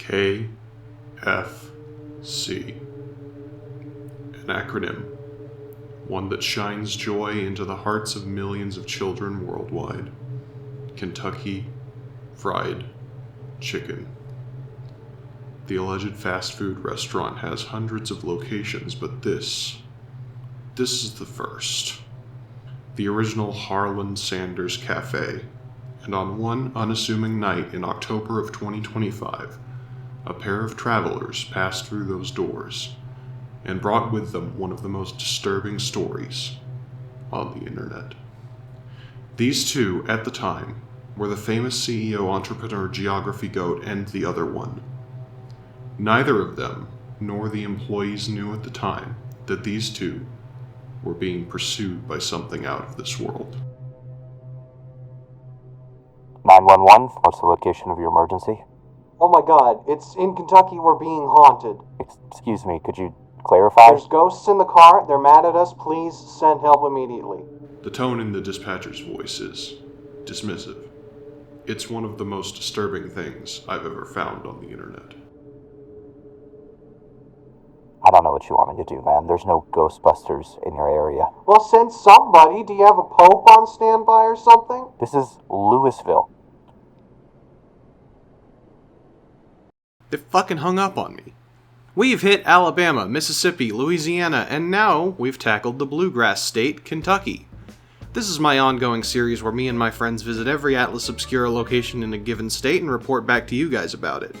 KFC. An acronym, one that shines joy into the hearts of millions of children worldwide. Kentucky Fried Chicken. The alleged fast food restaurant has hundreds of locations, but this is the first. The original Harlan Sanders Cafe. And on one unassuming night in October of 2025, a pair of travelers passed through those doors and brought with them one of the most disturbing stories on the internet. These two, at the time, were the famous CEO entrepreneur Geography Goat and the other one. Neither of them, nor the employees, knew at the time that these two were being pursued by something out of this world. 911, what's the location of your emergency? Oh my god, it's in Kentucky, we're being haunted. Excuse me, could you clarify? There's ghosts in the car, they're mad at us, please send help immediately. The tone in the dispatcher's voice is dismissive. It's one of the most disturbing things I've ever found on the internet. I don't know what you want me to do, man. There's no Ghostbusters in your area. Well, send somebody. Do you have a pope on standby or something? This is Louisville. They fucking hung up on me. We've hit Alabama, Mississippi, Louisiana, and now we've tackled the bluegrass state, Kentucky. This is my ongoing series where me and my friends visit every Atlas Obscura location in a given state and report back to you guys about it.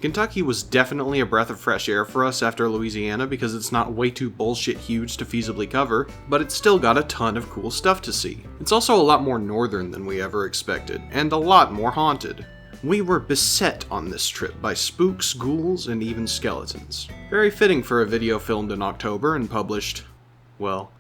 Kentucky was definitely a breath of fresh air for us after Louisiana because it's not way too bullshit huge to feasibly cover, but it's still got a ton of cool stuff to see. It's also a lot more northern than we ever expected, and a lot more haunted. We were beset on this trip by spooks, ghouls, and even skeletons. Very fitting for a video filmed in October and published, well,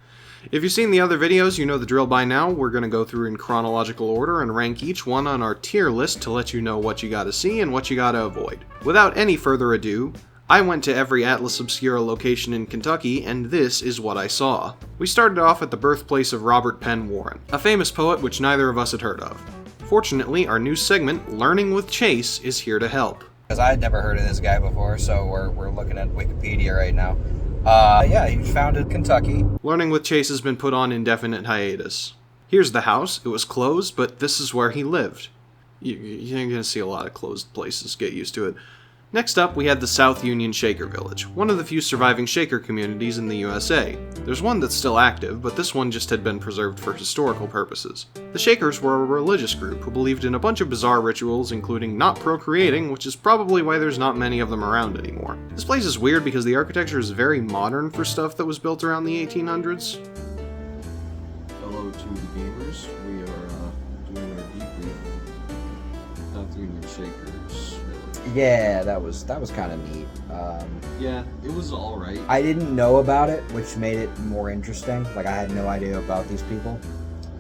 if you've seen the other videos, you know the drill by now. We're going to go through in chronological order and rank each one on our tier list to let you know what you gotta see and what you gotta avoid. Without any further ado, I went to every Atlas Obscura location in Kentucky, and this is what I saw. We started off at the birthplace of Robert Penn Warren, a famous poet which neither of us had heard of. Fortunately, our new segment, Learning with Chase, is here to help. Because I had never heard of this guy before, so we're looking at Wikipedia right now. He founded Kentucky. Learning with Chase has been put on indefinite hiatus. Here's the house. It was closed, but this is where he lived. You're going to see a lot of closed places. Get used to it. Next up, we had the South Union Shaker Village, one of the few surviving Shaker communities in the USA. There's one that's still active, but this one just had been preserved for historical purposes. The Shakers were a religious group who believed in a bunch of bizarre rituals, including not procreating, which is probably why there's not many of them around anymore. This place is weird because the architecture is very modern for stuff that was built around the 1800s. Hello to the gamers. We are doing our debrief. South Union Shakers Village. Yeah, that was kind of neat. Yeah, it was alright. I didn't know about it, which made it more interesting. Like, I had no idea about these people.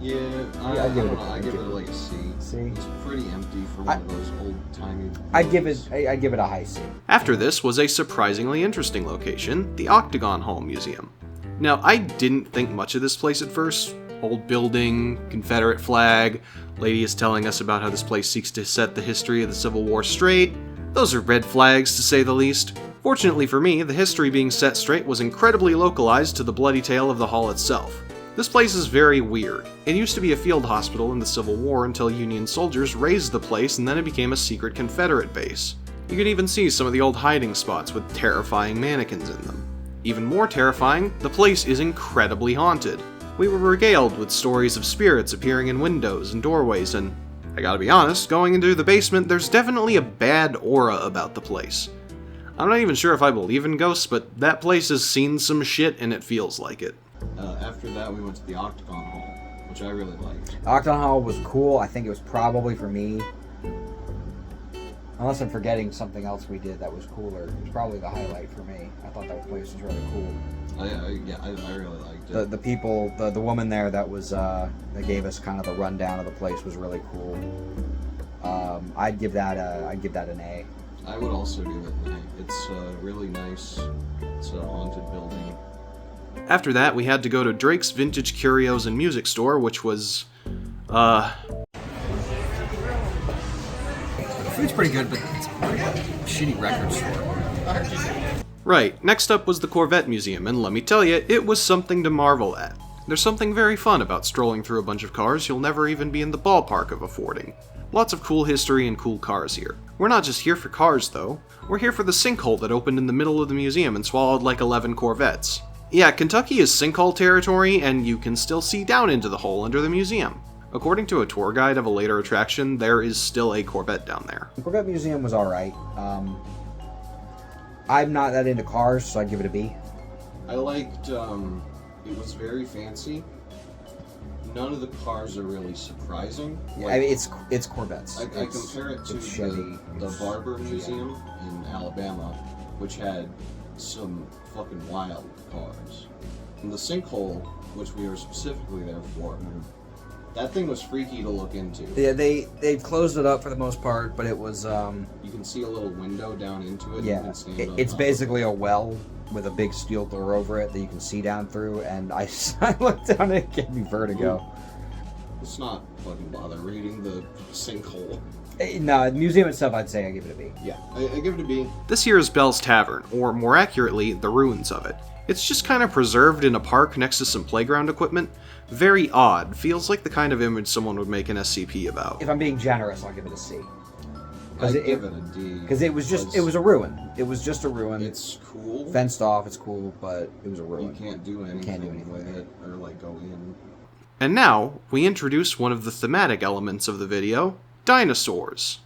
Yeah, I give it like a C. C? It's pretty empty for one of those old-timey... I'd give it a high C. After this was a surprisingly interesting location, the Octagon Hall Museum. Now, I didn't think much of this place at first. Old building, Confederate flag, lady is telling us about how this place seeks to set the history of the Civil War straight. Those are red flags, to say the least. Fortunately for me, the history being set straight was incredibly localized to the bloody tale of the hall itself. This place is very weird. It used to be a field hospital in the Civil War until Union soldiers razed the place, and then it became a secret Confederate base. You can even see some of the old hiding spots with terrifying mannequins in them. Even more terrifying, the place is incredibly haunted. We were regaled with stories of spirits appearing in windows and doorways, and I gotta be honest, going into the basement, there's definitely a bad aura about the place. I'm not even sure if I believe in ghosts, but that place has seen some shit and it feels like it. After that, we went to the Octagon Hall, which I really liked. Octagon Hall was cool. I think it was probably for me. Unless I'm forgetting something else we did that was cooler. It was probably the highlight for me. I thought that place was really cool. I really liked it. The people, the woman there that was that gave us kind of the rundown of the place was really cool. I'd give that an A. I would also give it an A. It's really nice. It's a haunted building. After that, we had to go to Drake's Vintage Curios and Music Store, which was, The food's pretty good, but it's Shitty record store. Right, next up was the Corvette Museum, and let me tell you, it was something to marvel at. There's something very fun about strolling through a bunch of cars you'll never even be in the ballpark of affording. Lots of cool history and cool cars here. We're not just here for cars, though. We're here for the sinkhole that opened in the middle of the museum and swallowed like 11 Corvettes. Yeah, Kentucky is sinkhole territory, and you can still see down into the hole under the museum. According to a tour guide of a later attraction, there is still a Corvette down there. The Corvette Museum was alright. I'm not that into cars, so I'd give it a B. I liked, it was very fancy. None of the cars are really surprising. Yeah, I mean, it's Corvettes. I compare it to it's Chevy. the Barber Museum in Alabama, which had some fucking wild cars. And the sinkhole, which we were specifically there for, that thing was freaky to look into. Yeah, they closed it up for the most part, but it was You can see a little window down into it. yeah, You can stand on it's top. basically a well with a big steel door over it that you can see down through, and I looked down and it gave me vertigo. Let's not fucking bother reading the sinkhole. No, the museum itself, I'd say I give it a B. Yeah, I give it a B. This here is Bell's Tavern, or more accurately, the ruins of it. It's just kind of preserved in a park next to some playground equipment. Very odd, feels like the kind of image someone would make an SCP about. If I'm being generous, I'll give it a C. I give it a D. Because it was a ruin. It was just a ruin. It's cool. Fenced off, it's cool, but it was a You ruin. can't do anything, Can't do anything with with it or like go in. And now, we introduce one of the thematic elements of the video, dinosaurs.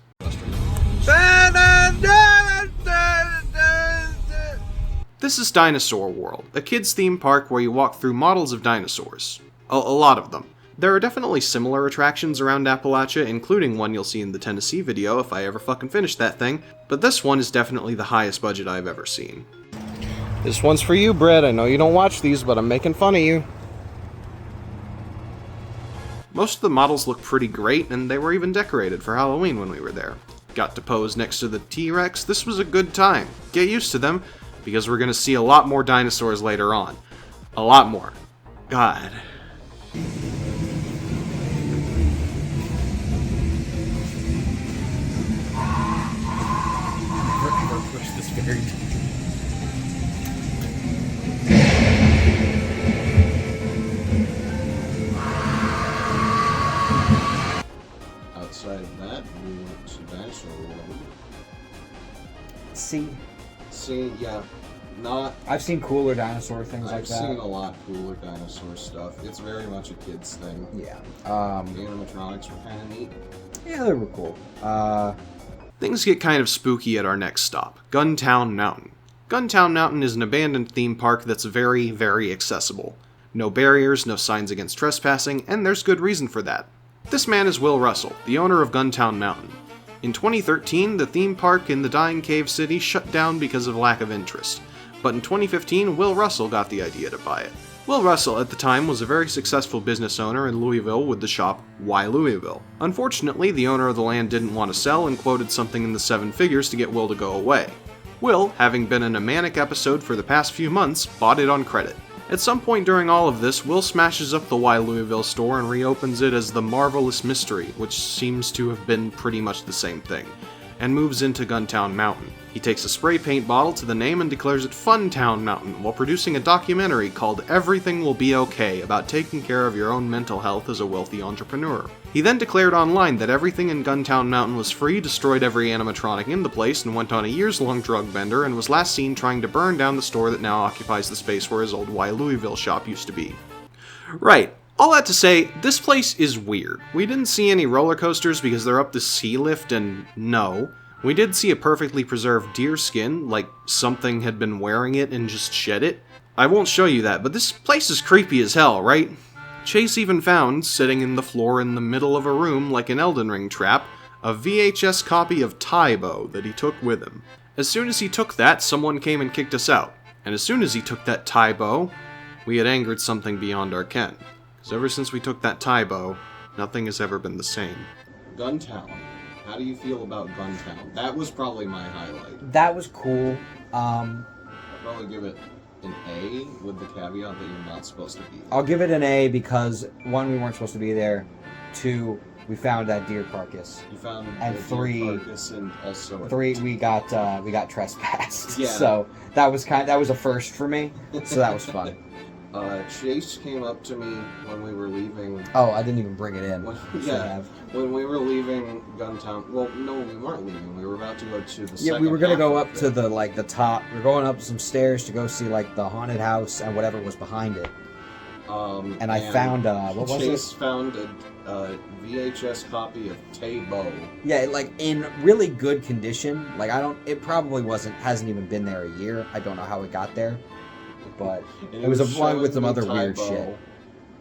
This is Dinosaur World, a kids' theme park where you walk through models of dinosaurs. A lot of them. There are definitely similar attractions around Appalachia, including one you'll see in the Tennessee video if I ever fucking finish that thing, but this one is definitely the highest budget I've ever seen. This one's for you, Brett. I know you don't watch these, but I'm making fun of you. Most of the models look pretty great, and they were even decorated for Halloween when we were there. Got to pose next to the T-Rex. This was a good time. Get used to them, because we're gonna see a lot more dinosaurs later on. A lot more. God. Never push this very deep. Outside of that, we went to Dinosaur World. C. See, yeah, not. I've seen cooler dinosaur things like I've that. seen a lot cooler dinosaur stuff. It's very much a kid's thing. Yeah. The animatronics were kind of neat. Yeah, they were cool. Things get kind of spooky at our next stop, Guntown Mountain. Guntown Mountain is an abandoned theme park that's very, very accessible. No barriers, no signs against trespassing, and there's good reason for that. This man is Will Russell, the owner of Guntown Mountain. In 2013, the theme park in the Dying Cave City shut down because of lack of interest, but in 2015, Will Russell got the idea to buy it. Will Russell at the time was a very successful business owner in Louisville with the shop Why Louisville. Unfortunately, the owner of the land didn't want to sell and quoted something in the 7 figures to get Will to go away. Will, having been in a manic episode for the past few months, bought it on credit. At some point during all of this, Will smashes up the Why Louisville store and reopens it as the Marvelous Mystery, which seems to have been pretty much the same thing, and moves into Guntown Mountain. He takes a spray paint bottle to the name and declares it Funtown Mountain while producing a documentary called Everything Will Be Okay about taking care of your own mental health as a wealthy entrepreneur. He then declared online that everything in Guntown Mountain was free, destroyed every animatronic in the place, and went on a years-long drug bender and was last seen trying to burn down the store that now occupies the space where his old Why Louisville shop used to be. Right. All that to say, this place is weird. We didn't see any roller coasters because they're up the sea lift, and no. We did see a perfectly preserved deer skin, like something had been wearing it and just shed it. I won't show you that, but this place is creepy as hell, right? Chase even found, sitting in the floor in the middle of a room like an Elden Ring trap, a VHS copy of Tybo that he took with him. As soon as he took that, someone came and kicked us out. And as soon as he took that Tybo, we had angered something beyond our ken. Because ever since we took that Tybo, nothing has ever been the same. Guntown. How do you feel about Guntown? That was probably my highlight. That was cool. I'd probably give it an A with the caveat that you're not supposed to be there. I'll give it an A because, 1, we weren't supposed to be there. 2, We found that deer carcass. You found And the deer three- carcass and also a 3, we got trespassed. Yeah. So that was a first for me. So that was fun. Chase came up to me when we were leaving. Oh, I didn't even bring it in. When, Should yeah, have. when we were leaving Guntown. Well, no, we weren't leaving. We were about to go to the. Yeah, we were gonna go up to the top. We are going up some stairs to go see like the haunted house and whatever was behind it. And I found what was Chase it? found a VHS copy of Tay-Bo. Yeah, like in really good condition. Like it probably hasn't even been there a year. I don't know how it got there, but And it was along with showing some me other weird Tay-Bo, shit.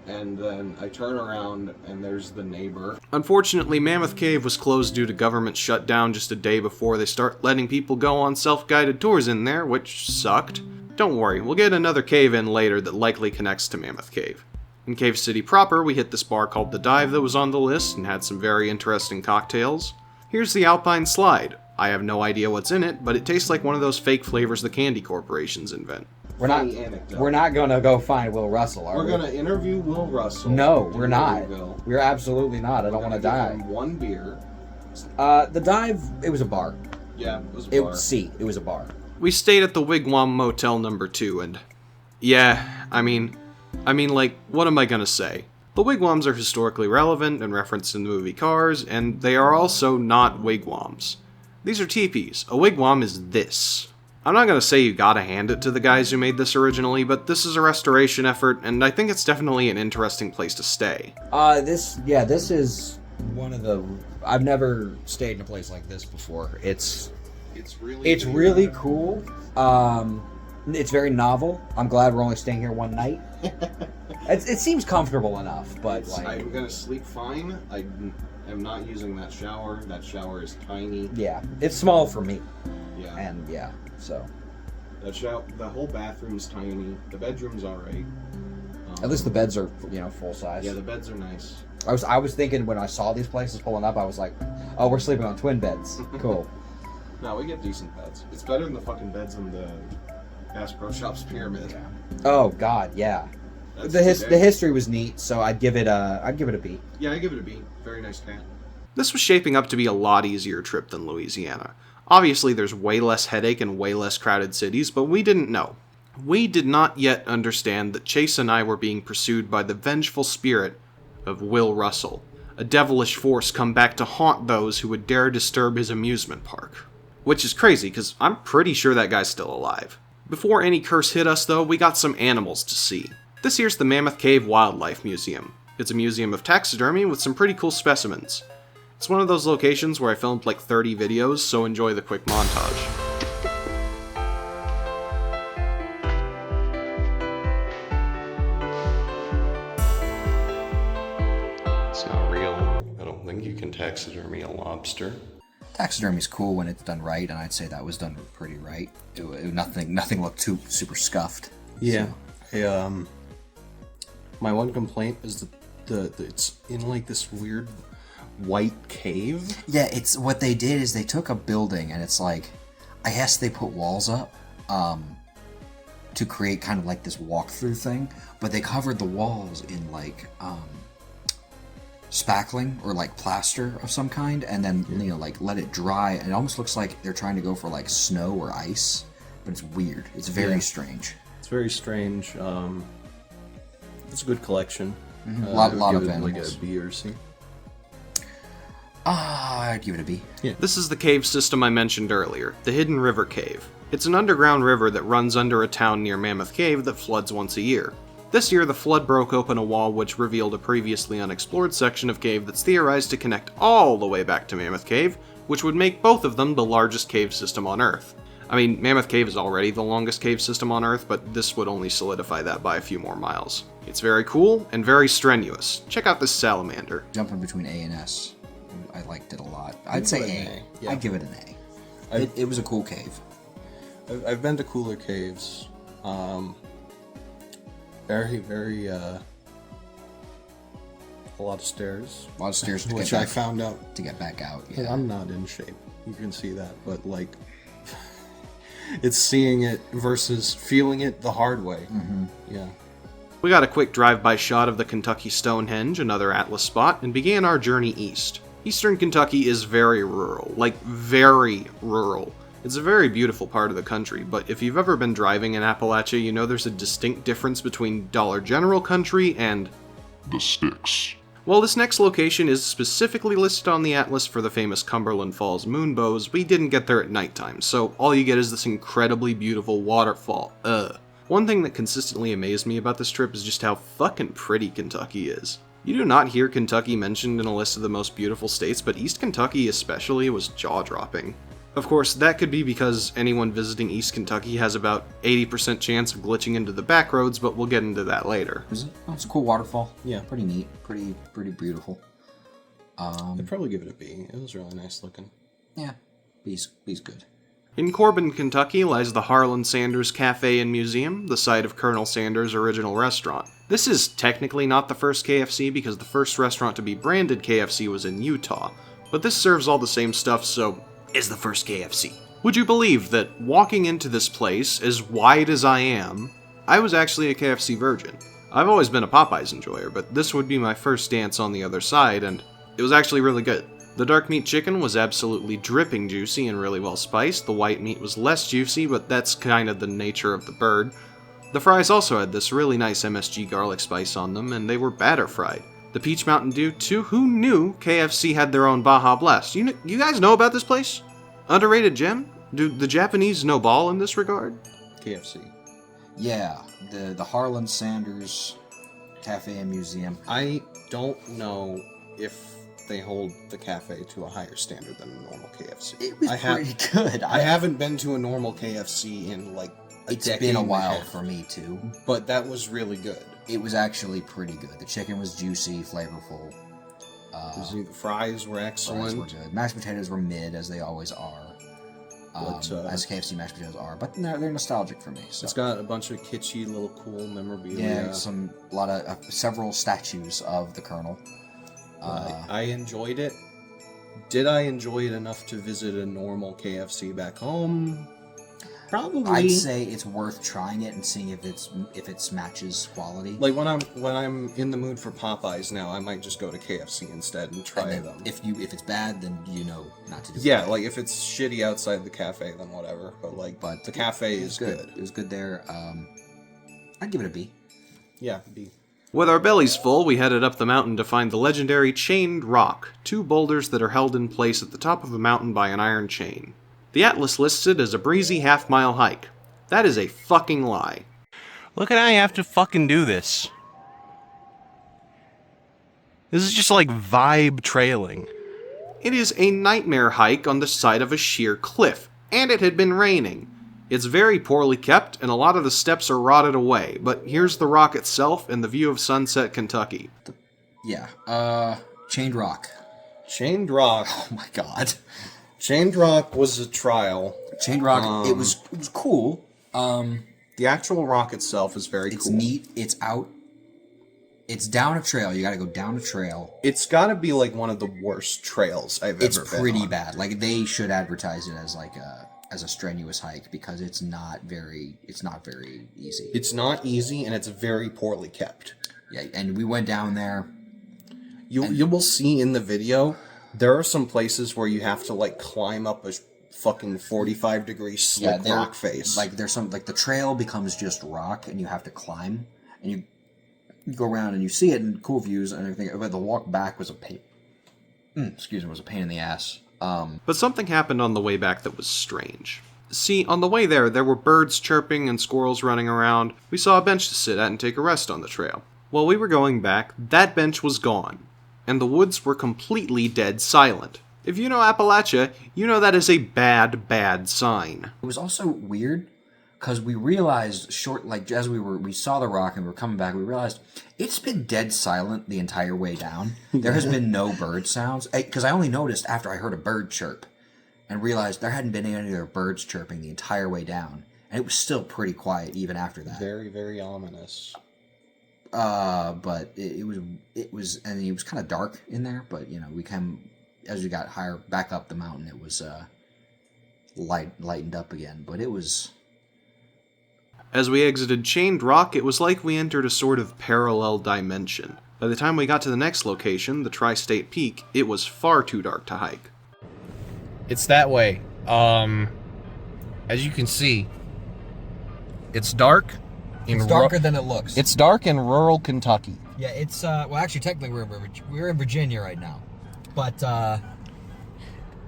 And then I turn around and there's the neighbor. Unfortunately, Mammoth Cave was closed due to government shutdown just a day before they start letting people go on self-guided tours in there, which sucked. Don't worry, we'll get another cave in later that likely connects to Mammoth Cave. In Cave City proper, we hit this bar called The Dive that was on the list and had some very interesting cocktails. Here's the Alpine Slide. I have no idea what's in it, but it tastes like one of those fake flavors the candy corporations invent. Funny anecdote. We're not gonna go find Will Russell, are We're we? gonna interview Will Russell. No, we're in not. Louisville. We're absolutely not. I don't We're want to gonna give die. him one beer. The Dive, it was a bar. Yeah, it was a It bar. was it was a bar. We stayed at the Wigwam Motel number 2, and yeah, I mean, like, what am I gonna say? The wigwams are historically relevant and referenced in the movie Cars, and they are also not wigwams. These are teepees. A wigwam is this. I'm not gonna say you gotta hand it to the guys who made this originally, but this is a restoration effort, and I think it's definitely an interesting place to stay. This is one of the. I've never stayed in a place like this before. It's really cool. It's very novel. I'm glad we're only staying here one night. It seems comfortable enough, but like, I'm gonna sleep fine. I am not using that shower. That shower is tiny. yeah, it's small for me, Yeah. and yeah, so The whole bathroom's tiny. The bedroom's alright. at least the beds are full size. Yeah, the beds are nice. I was thinking when I saw these places pulling up, I was like, oh, we're sleeping on twin beds. Cool. No, we get decent beds. It's better than the fucking beds in the Bass Pro Shops pyramid. Oh God, yeah. That's The history was neat, so I'd give it a B. Yeah, I give it a B. Very nice cat. This was shaping up to be a lot easier trip than Louisiana. Obviously, there's way less headache and way less crowded cities, but we didn't know. We did not yet understand that Chase and I were being pursued by the vengeful spirit of Will Russell, a devilish force come back to haunt those who would dare disturb his amusement park. Which is crazy, because I'm pretty sure that guy's still alive. Before any curse hit us, though, we got some animals to see. This here's the Mammoth Cave Wildlife Museum. It's a museum of taxidermy with some pretty cool specimens. It's one of those locations where I filmed like 30 videos, so enjoy the quick montage. It's not real. I don't think you can taxidermy a lobster. Taxidermy's cool when it's done right, and I'd say that was done pretty right. Nothing looked too super scuffed. Yeah. My one complaint is that it's in like this weird white cave. Yeah, it's what they did is they took a building, and it's like, I guess they put walls up to create kind of like this walkthrough thing, but they covered the walls in like spackling or like plaster of some kind, and then like let it dry, and it almost looks like they're trying to go for like snow or ice, but it's weird. It's very strange. It's very strange. It's a good collection. A lot Give of it like animals. a B or C. I'd give it a B. This is the cave system I mentioned earlier, the Hidden River Cave. It's an underground river that runs under a town near Mammoth Cave that floods once a year. This year, the flood broke open a wall which revealed a previously unexplored section of cave that's theorized to connect all the way back to Mammoth Cave, which would make both of them the largest cave system on Earth. I mean, Mammoth Cave is already the longest cave system on Earth, but this would only solidify that by a few more miles. It's very cool and very strenuous. Check out this salamander. Jumping between A and S, I liked it a lot. I'd say it A. an A, yeah. I'd give it an A. It was a cool cave. I've been to cooler caves. Very, a lot of stairs. A lot of stairs to Which get I back, found out. to get back out. Yeah. Yeah. I'm not in shape. You can see that, but like, it's seeing it versus feeling it the hard way. Mm-hmm. Yeah. We got a quick drive-by shot of the Kentucky Stonehenge, another Atlas spot, and began our journey east. Eastern Kentucky is very rural, like very rural. It's a very beautiful part of the country, but if you've ever been driving in Appalachia, you know there's a distinct difference between Dollar General country and The sticks. While this next location is specifically listed on the atlas for the famous Cumberland Falls moonbows, we didn't get there at nighttime, so all you get is this incredibly beautiful waterfall. One thing that consistently amazed me about this trip is just how fucking pretty Kentucky is. You do not hear Kentucky mentioned in a list of the most beautiful states, but East Kentucky especially was jaw-dropping. Of course, that could be because anyone visiting East Kentucky has about 80% chance of glitching into the back roads, but we'll get into that later. Is it? Oh, it's a cool waterfall. Yeah, pretty neat. Pretty beautiful. I'd probably give it a B. It was really nice looking. Yeah, B's good. In Corbin, Kentucky lies the Harlan Sanders Cafe and Museum, the site of Colonel Sanders' original restaurant. This is technically not the first KFC because the first restaurant to be branded KFC was in Utah, but this serves all the same stuff, so is the first KFC. Would you believe that walking into this place, as wide as I am, I was actually a KFC virgin? I've always been a Popeyes enjoyer, but this would be my first dance on the other side, and it was actually really good. The dark meat chicken was absolutely dripping juicy and really well spiced. The white meat was less juicy, but that's kind of the nature of the bird. The fries also had this really nice MSG garlic spice on them, and they were batter fried. The Peach Mountain Dew, too. Who knew KFC had their own Baja Blast? You guys know about this place? Underrated gem? Do the Japanese know ball in this regard? KFC. Yeah, the Harlan Sanders Cafe and Museum. I don't know if they hold the cafe to a higher standard than a normal KFC. It was pretty good. I haven't been to a normal KFC in like a It's decade been a and while half, for me too. but that was really good. It was actually pretty good. The chicken was juicy, flavorful. The fries were Fries excellent. were good. Mashed potatoes were mid, as they always are. As KFC mashed potatoes are, but they're nostalgic for me. So. It's got a bunch of kitschy little cool memorabilia. Yeah, several statues of the Colonel. I enjoyed it. Did I enjoy it enough to visit a normal KFC back home? Probably. I'd say it's worth trying it and seeing if it matches quality. Like when I'm in the mood for Popeyes now, I might just go to KFC instead and try and them. If it's bad, then you know not to do it. Yeah, like if it's shitty outside the cafe, then whatever. But the cafe is good. It was good there. I'd give it a B. Yeah, B. With our bellies full, we headed up the mountain to find the legendary Chained Rock, two boulders that are held in place at the top of the mountain by an iron chain. The atlas lists it as a breezy half-mile hike. That is a fucking lie. Look at how you have to fucking do this. This is just like vibe trailing. It is a nightmare hike on the side of a sheer cliff, and it had been raining. It's very poorly kept, and a lot of the steps are rotted away, but here's the rock itself and the view of Sunset, Kentucky. Chained Rock. Chained Rock. Oh my god. Chained Rock was a trial. Chained Rock. It was cool. The actual rock itself is very It's cool. neat. It's out. It's down a trail. You got to go down a trail. It's got to be like one of the worst trails I've ever been on. It's pretty bad. Like they should advertise it as like a strenuous hike because it's not very easy. It's not easy and it's very poorly kept. Yeah, and we went down there. You will see in the video there are some places where you have to like climb up a fucking 45-degree slick rock face. Like there's some like the trail becomes just rock and you have to climb and you go around and you see it in cool views and everything. But the walk back was a pain. Was a pain in the ass. But something happened on the way back that was strange. See, on the way there were birds chirping and squirrels running around. We saw a bench to sit at and take a rest on the trail. While we were going back, that bench was gone, and the woods were completely dead silent. If you know Appalachia, you know that is a bad, bad sign. It was also weird because we realized as we saw the rock and we were coming back, we realized it's been dead silent the entire way down. There has been no bird sounds because I only noticed after I heard a bird chirp and realized there hadn't been any other birds chirping the entire way down, and it was still pretty quiet even after that. Very, very ominous. But it was and it was kind of dark in there. But as we got higher back up the mountain, it was lightened up again. But it was. As we exited Chained Rock, it was like we entered a sort of parallel dimension. By the time we got to the next location, the Tri-State Peak, it was far too dark to hike. It's that way. As you can see, it's dark. It's darker than it looks. It's dark in rural Kentucky. Yeah, it's well, actually, technically, we're in Virginia right now, but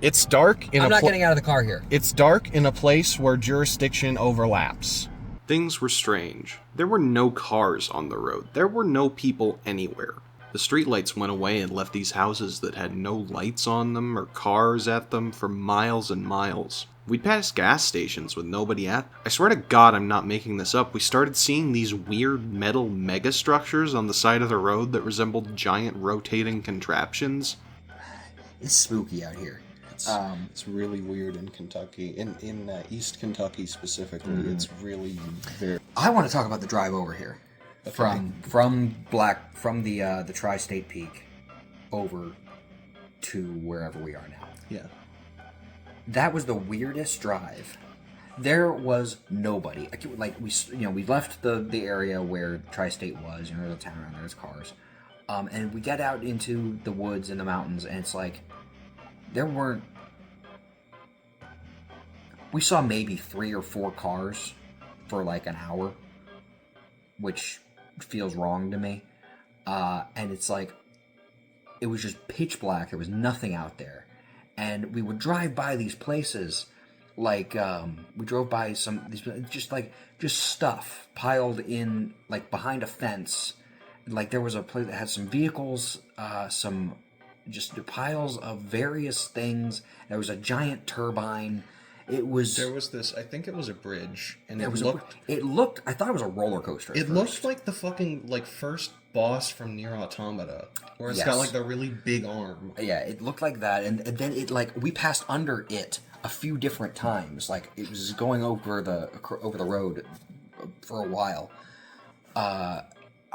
It's dark in I'm not getting out of the car here. It's dark in a place where jurisdiction overlaps. Things were strange. There were no cars on the road. There were no people anywhere. The streetlights went away and left these houses that had no lights on them or cars at them for miles and miles. We'd passed gas stations with nobody at. I swear to God I'm not making this up. We started seeing these weird metal megastructures on the side of the road that resembled giant rotating contraptions. It's spooky out here. It's really weird in Kentucky. In East Kentucky specifically, it's really very... I want to talk about the drive over here. Okay. From the Tri-State Peak over to wherever we are now. Yeah. That was the weirdest drive. There was nobody. Like we left the area where Tri-State was. The town around there's cars, and we get out into the woods and the mountains, and it's like there weren't. We saw maybe 3 or 4 cars for like an hour, which feels wrong to me. And it's like it was just pitch black. There was nothing out there. And we would drive by these places, like we drove by just stuff piled in, like behind a fence. Like there was a place that had some vehicles, some just piles of various things. There was a giant turbine. There was this, I think it was a bridge, and I thought it was a roller coaster. It looked like the fucking, first boss from Nier Automata, where it's got, the really big arm. Yeah, it looked like that, and then it, we passed under it a few different times. Like, it was going over the road for a while. I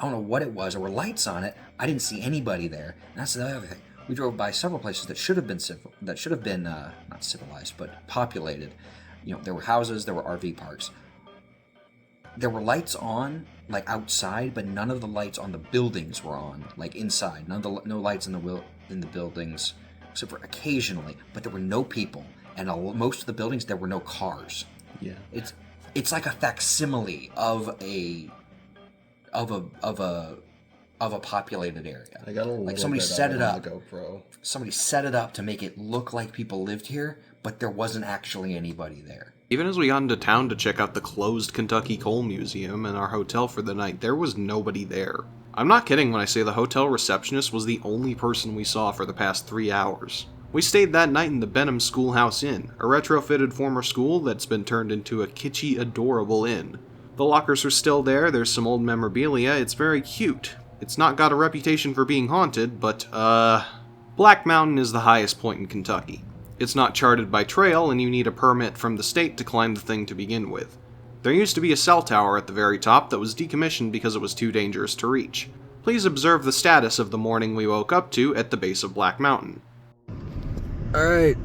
don't know what it was. There were lights on it. I didn't see anybody there, and that's the other thing. We drove by several places that should have been not civilized, but populated. There were houses, there were RV parks. There were lights on, outside, but none of the lights on the buildings were on, inside. No lights in the buildings, except for occasionally. But there were no people, and most of the buildings there were no cars. Yeah, it's like a facsimile of a populated area. I got a little somebody bit set of it up. the GoPro. Somebody set it up to make it look like people lived here, but there wasn't actually anybody there. Even as we got into town to check out the closed Kentucky Coal Museum and our hotel for the night, there was nobody there. I'm not kidding when I say the hotel receptionist was the only person we saw for the past 3 hours. We stayed that night in the Benham Schoolhouse Inn, a retrofitted former school that's been turned into a kitschy, adorable inn. The lockers are still there, there's some old memorabilia, it's very cute. It's not got a reputation for being haunted, but, Black Mountain is the highest point in Kentucky. It's not charted by trail, and you need a permit from the state to climb the thing to begin with. There used to be a cell tower at the very top that was decommissioned because it was too dangerous to reach. Please observe the status of the morning we woke up to at the base of Black Mountain. Alright,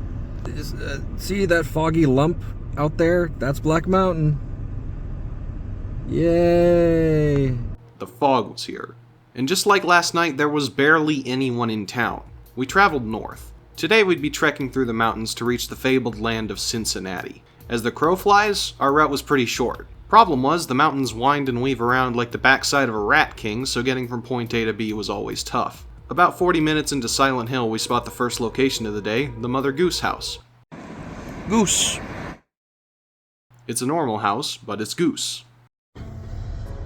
see that foggy lump out there? That's Black Mountain. Yay! The fog was here. And just like last night, there was barely anyone in town. We traveled north. Today we'd be trekking through the mountains to reach the fabled land of Cincinnati. As the crow flies, our route was pretty short. Problem was, the mountains wind and weave around like the backside of a rat king, so getting from point A to B was always tough. About 40 minutes into Silent Hill, we spot the first location of the day, the Mother Goose house. Goose. It's a normal house, but it's Goose.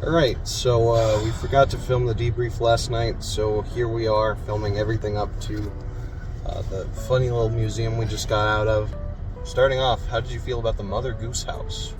Alright, so we forgot to film the debrief last night, so here we are filming everything up to the funny little museum we just got out of. Starting off, how did you feel about the Mother Goose house?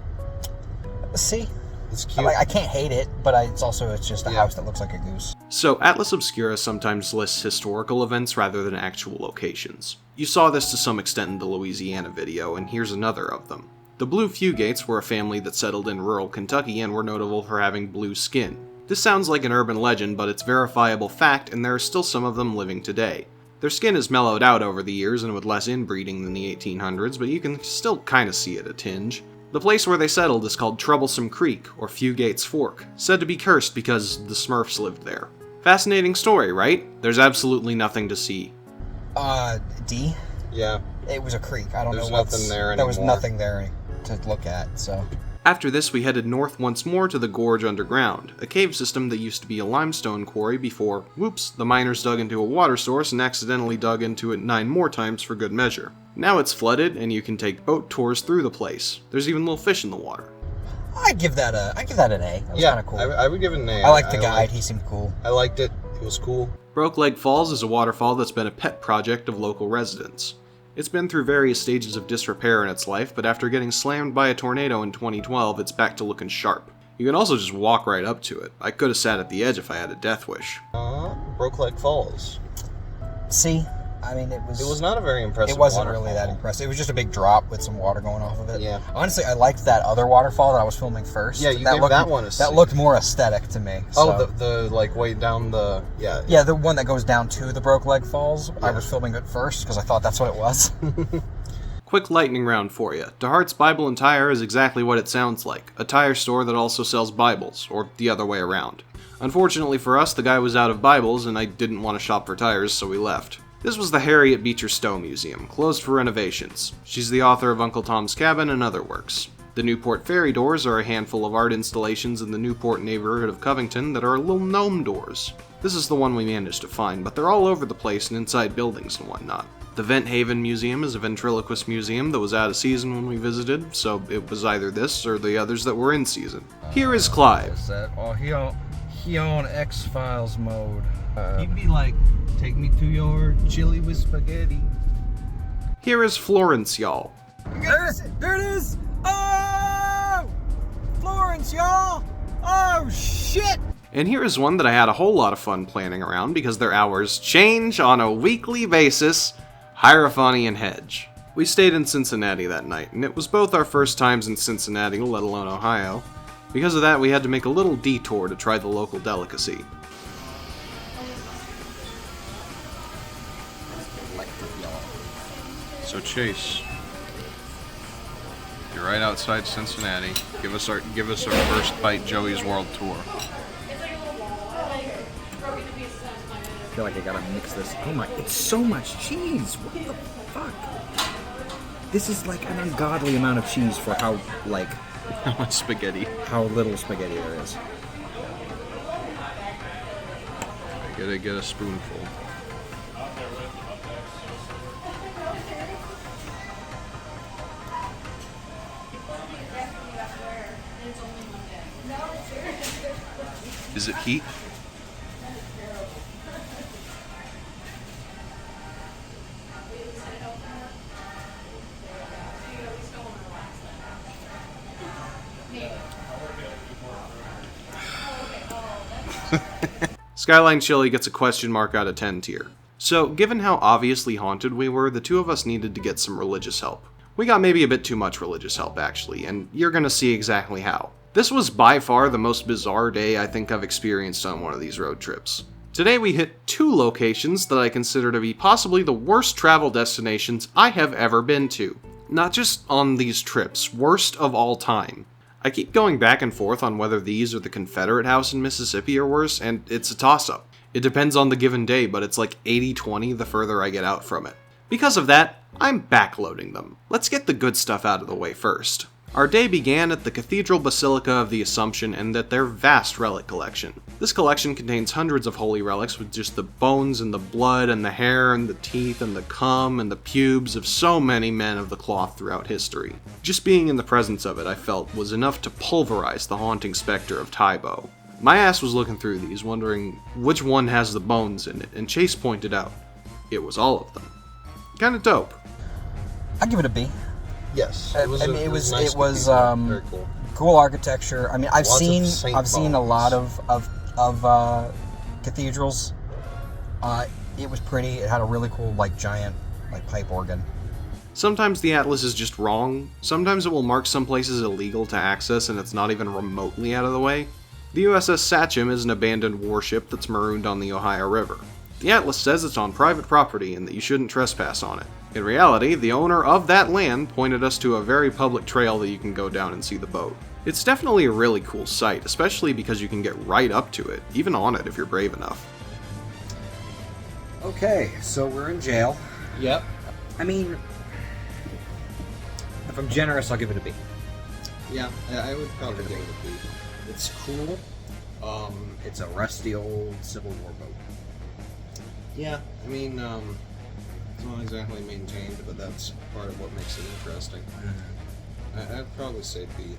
See? It's cute. I can't hate it, but it's just a house that looks like a goose. So, Atlas Obscura sometimes lists historical events rather than actual locations. You saw this to some extent in the Louisiana video, and here's another of them. The Blue Fugates were a family that settled in rural Kentucky and were notable for having blue skin. This sounds like an urban legend, but it's verifiable fact, and there are still some of them living today. Their skin has mellowed out over the years and with less inbreeding than the 1800s, but you can still kinda see it a tinge. The place where they settled is called Troublesome Creek, or Fewgate's Fork, said to be cursed because the Smurfs lived there. Fascinating story, right? There's absolutely nothing to see. D? Yeah. It was a creek. I don't There's know what's... nothing there There was anymore. nothing there to look at, so... After this, we headed north once more to the Gorge Underground, a cave system that used to be a limestone quarry before, whoops, the miners dug into a water source and accidentally dug into it 9 more times for good measure. Now it's flooded, and you can take boat tours through the place. There's even little fish in the water. I'd give that an A. That was Yeah, kind of cool. I would give it an A. I liked the guide. He seemed cool. I liked it. It was cool. Broke Leg Falls is a waterfall that's been a pet project of local residents. It's been through various stages of disrepair in its life, but after getting slammed by a tornado in 2012, it's back to looking sharp. You can also just walk right up to it. I could have sat at the edge if I had a death wish. Broke Leg Falls. See? I mean, it was... It was not a very impressive It wasn't waterfall. really that impressive. It was just a big drop with some water going off of it. Yeah. Honestly, I liked that other waterfall that I was filming first. Yeah, you gave looked, that one a C. That looked more aesthetic to me. Oh, so. the like way down the... Yeah. Yeah, the one that goes down to the Broke Leg Falls. I was filming it first because I thought that's what it was. Quick lightning round for you. DeHart's Bible and Tire is exactly what it sounds like, a tire store that also sells Bibles, or the other way around. Unfortunately for us, the guy was out of Bibles and I didn't want to shop for tires, so we left. This was the Harriet Beecher Stowe Museum, closed for renovations. She's the author of Uncle Tom's Cabin and other works. The Newport Fairy Doors are a handful of art installations in the Newport neighborhood of Covington that are little gnome doors. This is the one we managed to find, but they're all over the place and inside buildings and whatnot. The Vent Haven Museum is a ventriloquist museum that was out of season when we visited, so it was either this or the others that were in season. Here is Clive. Oh, he on X-Files mode. He'd be like, take me to your chili with spaghetti. Here is Florence, y'all. There it is! Oh! Florence, y'all! Oh, shit! And here is one that I had a whole lot of fun planning around because their hours change on a weekly basis. Hierophany and Hedge. We stayed in Cincinnati that night, and it was both our first times in Cincinnati, let alone Ohio. Because of that, we had to make a little detour to try the local delicacy. So Chase, you're right outside Cincinnati. Give us our first bite Joey's World Tour. I feel like I gotta mix this. Oh my, it's so much cheese. What the fuck? This is like an ungodly amount of cheese for how, like... How much spaghetti? How little spaghetti there is. I gotta get a spoonful. Is it heat? Skyline Chili gets a question mark out of 10 tier. So, given how obviously haunted we were, the two of us needed to get some religious help. We got maybe a bit too much religious help, actually, and you're gonna see exactly how. This was by far the most bizarre day I think I've experienced on one of these road trips. Today we hit 2 locations that I consider to be possibly the worst travel destinations I have ever been to. Not just on these trips, worst of all time. I keep going back and forth on whether these or the Confederate House in Mississippi are worse, and it's a toss-up. It depends on the given day, but it's like 80-20 the further I get out from it. Because of that, I'm backloading them. Let's get the good stuff out of the way first. Our day began at the Cathedral Basilica of the Assumption and at their vast relic collection. This collection contains hundreds of holy relics with just the bones and the blood and the hair and the teeth and the cum and the pubes of so many men of the cloth throughout history. Just being in the presence of it, I felt, was enough to pulverize the haunting specter of Tybo. My ass was looking through these, wondering which one has the bones in it, and Chase pointed out, it was all of them. Kinda dope. I'd give it a B. Yes. It was nice very cool. Cool architecture. I mean, I've Lots seen of Saint a bones. lot of cathedrals. It was pretty. It had a really cool, like, giant, like, pipe organ. Sometimes the atlas is just wrong. Sometimes it will mark some places illegal to access and it's not even remotely out of the way. The USS Sachem is an abandoned warship that's marooned on the Ohio River. The atlas says it's on private property and that you shouldn't trespass on it. In reality, the owner of that land pointed us to a very public trail that you can go down and see the boat. It's definitely a really cool sight, especially because you can get right up to it, even on it if you're brave enough. Okay, so we're in jail. Yep. I mean, if I'm generous, I'll give it a B. Yeah, I would probably give it a B. It's cool. It's a rusty old Civil War boat. Yeah, I mean, it's not exactly maintained, but that's part of what makes it interesting. I'd probably say B.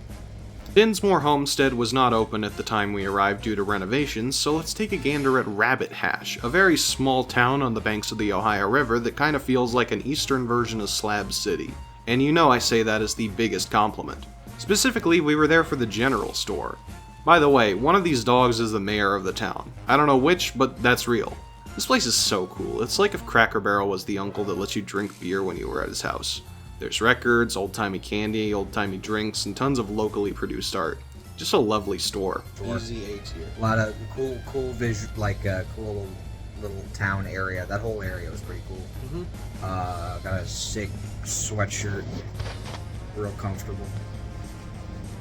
Dinsmore Homestead was not open at the time we arrived due to renovations, so let's take a gander at Rabbit Hash, a very small town on the banks of the Ohio River that kind of feels like an eastern version of Slab City. And you know I say that as the biggest compliment. Specifically, we were there for the general store. By the way, one of these dogs is the mayor of the town. I don't know which, but that's real. This place is so cool. It's like if Cracker Barrel was the uncle that lets you drink beer when you were at his house. There's records, old-timey candy, old-timey drinks, and tons of locally produced art. Just a lovely store. Easy A tier. A lot of cool cool little town area. That whole area was pretty cool. Got a sick sweatshirt. Real comfortable.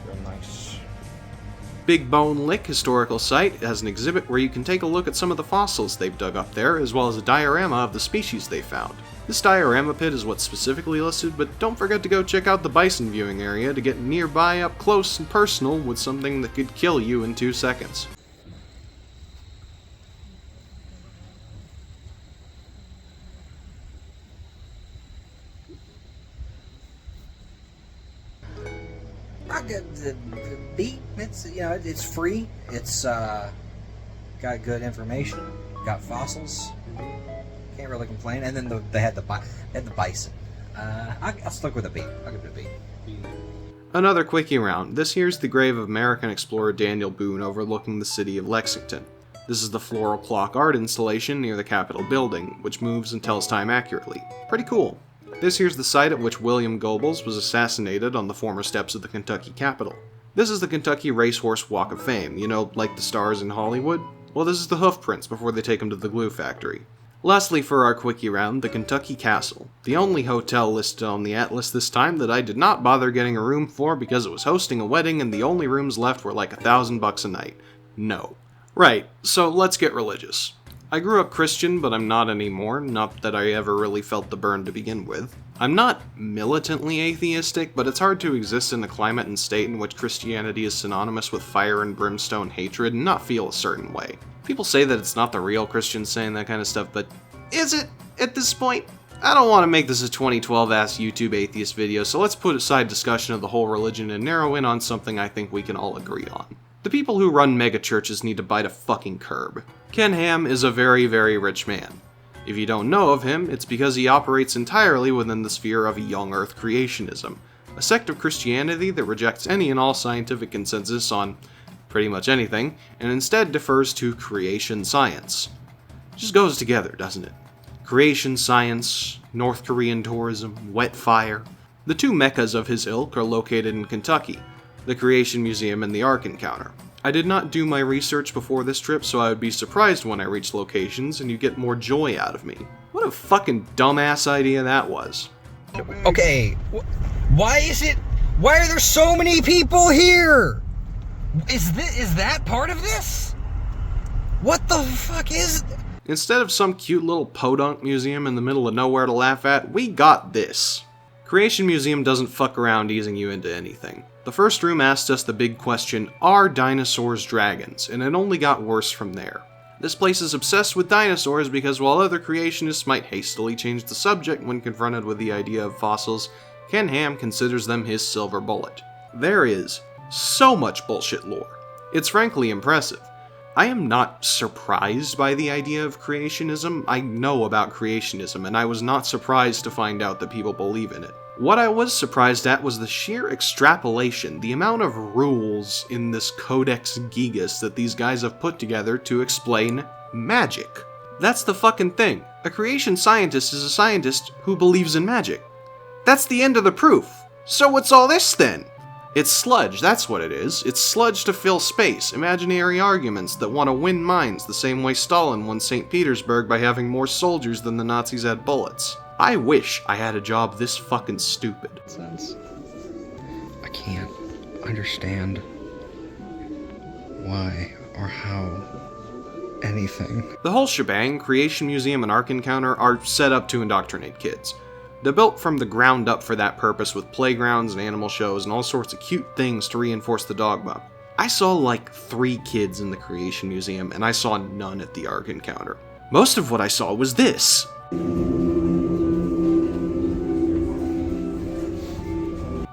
Real nice. Big Bone Lick Historical Site has an exhibit where you can take a look at some of the fossils they've dug up there, as well as a diorama of the species they found. This diorama pit is what's specifically listed, but don't forget to go check out the bison viewing area to get nearby up close and personal with something that could kill you in 2 seconds. I got the beat. It's it's free. It's got good information. Got fossils. Can't really complain. And then they had the bison. I'll stick with a B. I'll give it a B. Another quickie round. This here's the grave of American explorer Daniel Boone overlooking the city of Lexington. This is the floral clock art installation near the Capitol building, which moves and tells time accurately. Pretty cool. This here's the site at which William Goebbels was assassinated on the former steps of the Kentucky Capitol. This is the Kentucky Racehorse Walk of Fame, you know, like the stars in Hollywood? Well, this is the hoof prints before they take them to the glue factory. Lastly, for our quickie round, the Kentucky Castle. The only hotel listed on the Atlas this time that I did not bother getting a room for because it was hosting a wedding and the only rooms left were like $1,000 a night. No. Right, so let's get religious. I grew up Christian, but I'm not anymore, not that I ever really felt the burn to begin with. I'm not militantly atheistic, but it's hard to exist in a climate and state in which Christianity is synonymous with fire and brimstone hatred and not feel a certain way. People say that it's not the real Christians saying that kind of stuff, but is it at this point? I don't want to make this a 2012 Ask YouTube Atheist video, so let's put aside discussion of the whole religion and narrow in on something I think we can all agree on. The people who run megachurches need to bite a fucking curb. Ken Ham is a very, very rich man. If you don't know of him, it's because he operates entirely within the sphere of young earth creationism, a sect of Christianity that rejects any and all scientific consensus on pretty much anything, and instead defers to creation science. Just goes together, doesn't it? Creation science, North Korean tourism, wet fire. The two meccas of his ilk are located in Kentucky, the Creation Museum and the Ark Encounter. I did not do my research before this trip, so I would be surprised when I reach locations and you get more joy out of me. What a fucking dumbass idea that was. Okay, why are there so many people here? Is that part of this? What the fuck is it? Instead of some cute little podunk museum in the middle of nowhere to laugh at, we got this. Creation Museum doesn't fuck around easing you into anything. The first room asked us the big question, are dinosaurs dragons? And it only got worse from there. This place is obsessed with dinosaurs because while other creationists might hastily change the subject when confronted with the idea of fossils, Ken Ham considers them his silver bullet. There is so much bullshit lore. It's frankly impressive. I am not surprised by the idea of creationism. I know about creationism, and I was not surprised to find out that people believe in it. What I was surprised at was the sheer extrapolation, the amount of rules in this Codex Gigas that these guys have put together to explain magic. That's the fucking thing. A creation scientist is a scientist who believes in magic. That's the end of the proof. So what's all this then? It's sludge, that's what it is. It's sludge to fill space, imaginary arguments that want to win minds the same way Stalin won St. Petersburg by having more soldiers than the Nazis had bullets. I wish I had a job this fucking stupid. Sense. I can't understand why or how anything. The whole shebang, Creation Museum and Ark Encounter, are set up to indoctrinate kids. They're built from the ground up for that purpose, with playgrounds and animal shows and all sorts of cute things to reinforce the dogma. I saw like 3 kids in the Creation Museum, and I saw none at the Ark Encounter. Most of what I saw was this.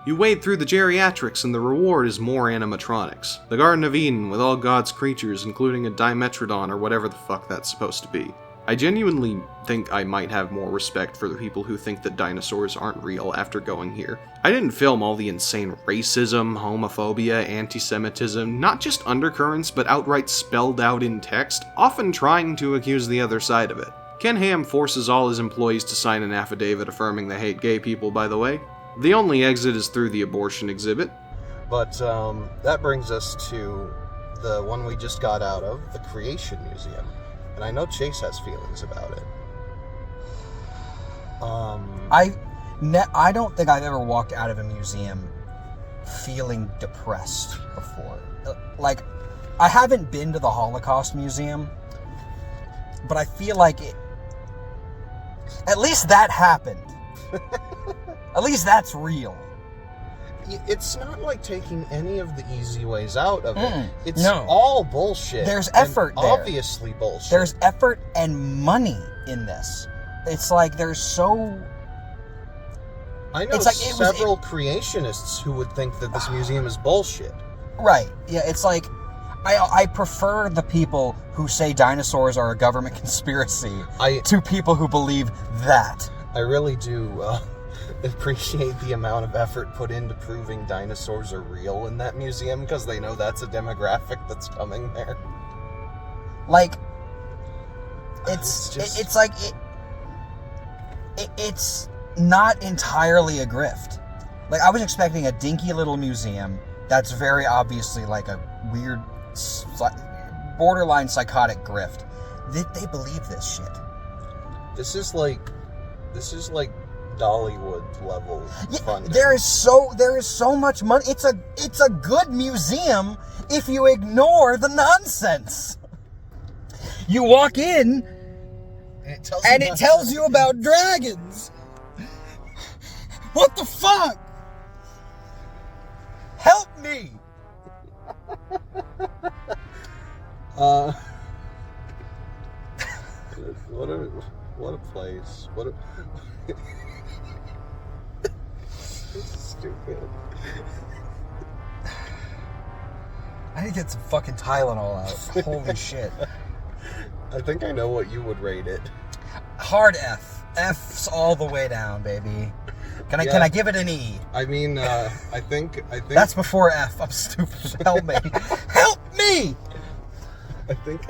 You wade through the geriatrics and the reward is more animatronics. The Garden of Eden with all God's creatures, including a Dimetrodon or whatever the fuck that's supposed to be. I genuinely think I might have more respect for the people who think that dinosaurs aren't real after going here. I didn't film all the insane racism, homophobia, anti-Semitism, not just undercurrents but outright spelled out in text, often trying to accuse the other side of it. Ken Ham forces all his employees to sign an affidavit affirming they hate gay people, by the way. The only exit is through the abortion exhibit. But that brings us to the one we just got out of, the Creation Museum. And I know Chase has feelings about it. I don't think I've ever walked out of a museum feeling depressed before. Like, I haven't been to the Holocaust Museum, but I feel like at least that happened. At least that's real. It's not like taking any of the easy ways out of it. It's no. all bullshit. There's effort there. Obviously bullshit. There's effort and money in this. It's like there's so... I know several creationists who would think that this museum is bullshit. Right. Yeah, it's like... I prefer the people who say dinosaurs are a government conspiracy to people who believe that. I really do appreciate the amount of effort put into proving dinosaurs are real in that museum, because they know that's a demographic that's coming there. Like, it's not entirely a grift. Like, I was expecting a dinky little museum that's very obviously like a weird, borderline psychotic grift. They believe this shit. This is like Dollywood level funding. There is so much money. It's a good museum if you ignore the nonsense. You walk in and it tells you about dragons. What the fuck? Help me. What a place. Stupid. I need to get some fucking Tylenol out. Holy shit. I think I know what you would rate it. Hard F. F's all the way down, baby. Can I give it an E? I mean, I think that's before F. I'm stupid. Help me. Help me. I think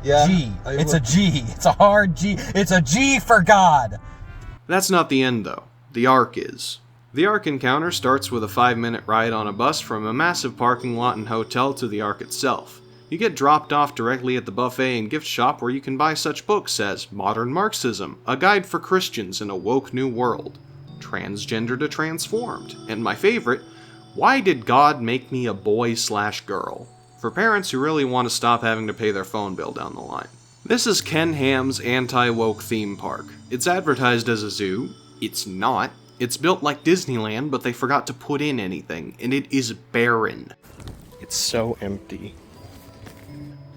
yeah. G. It's a G. It's a hard G. It's a G for God. That's not the end, though. The Ark is. The Ark Encounter starts with a 5-minute ride on a bus from a massive parking lot and hotel to the Ark itself. You get dropped off directly at the buffet and gift shop where you can buy such books as Modern Marxism, A Guide for Christians in a Woke New World, Transgender to Transformed, and my favorite, Why Did God Make Me a Boy/Girl? For parents who really want to stop having to pay their phone bill down the line. This is Ken Ham's anti-woke theme park. It's advertised as a zoo. It's not. It's built like Disneyland, but they forgot to put in anything, and it is barren. It's so empty.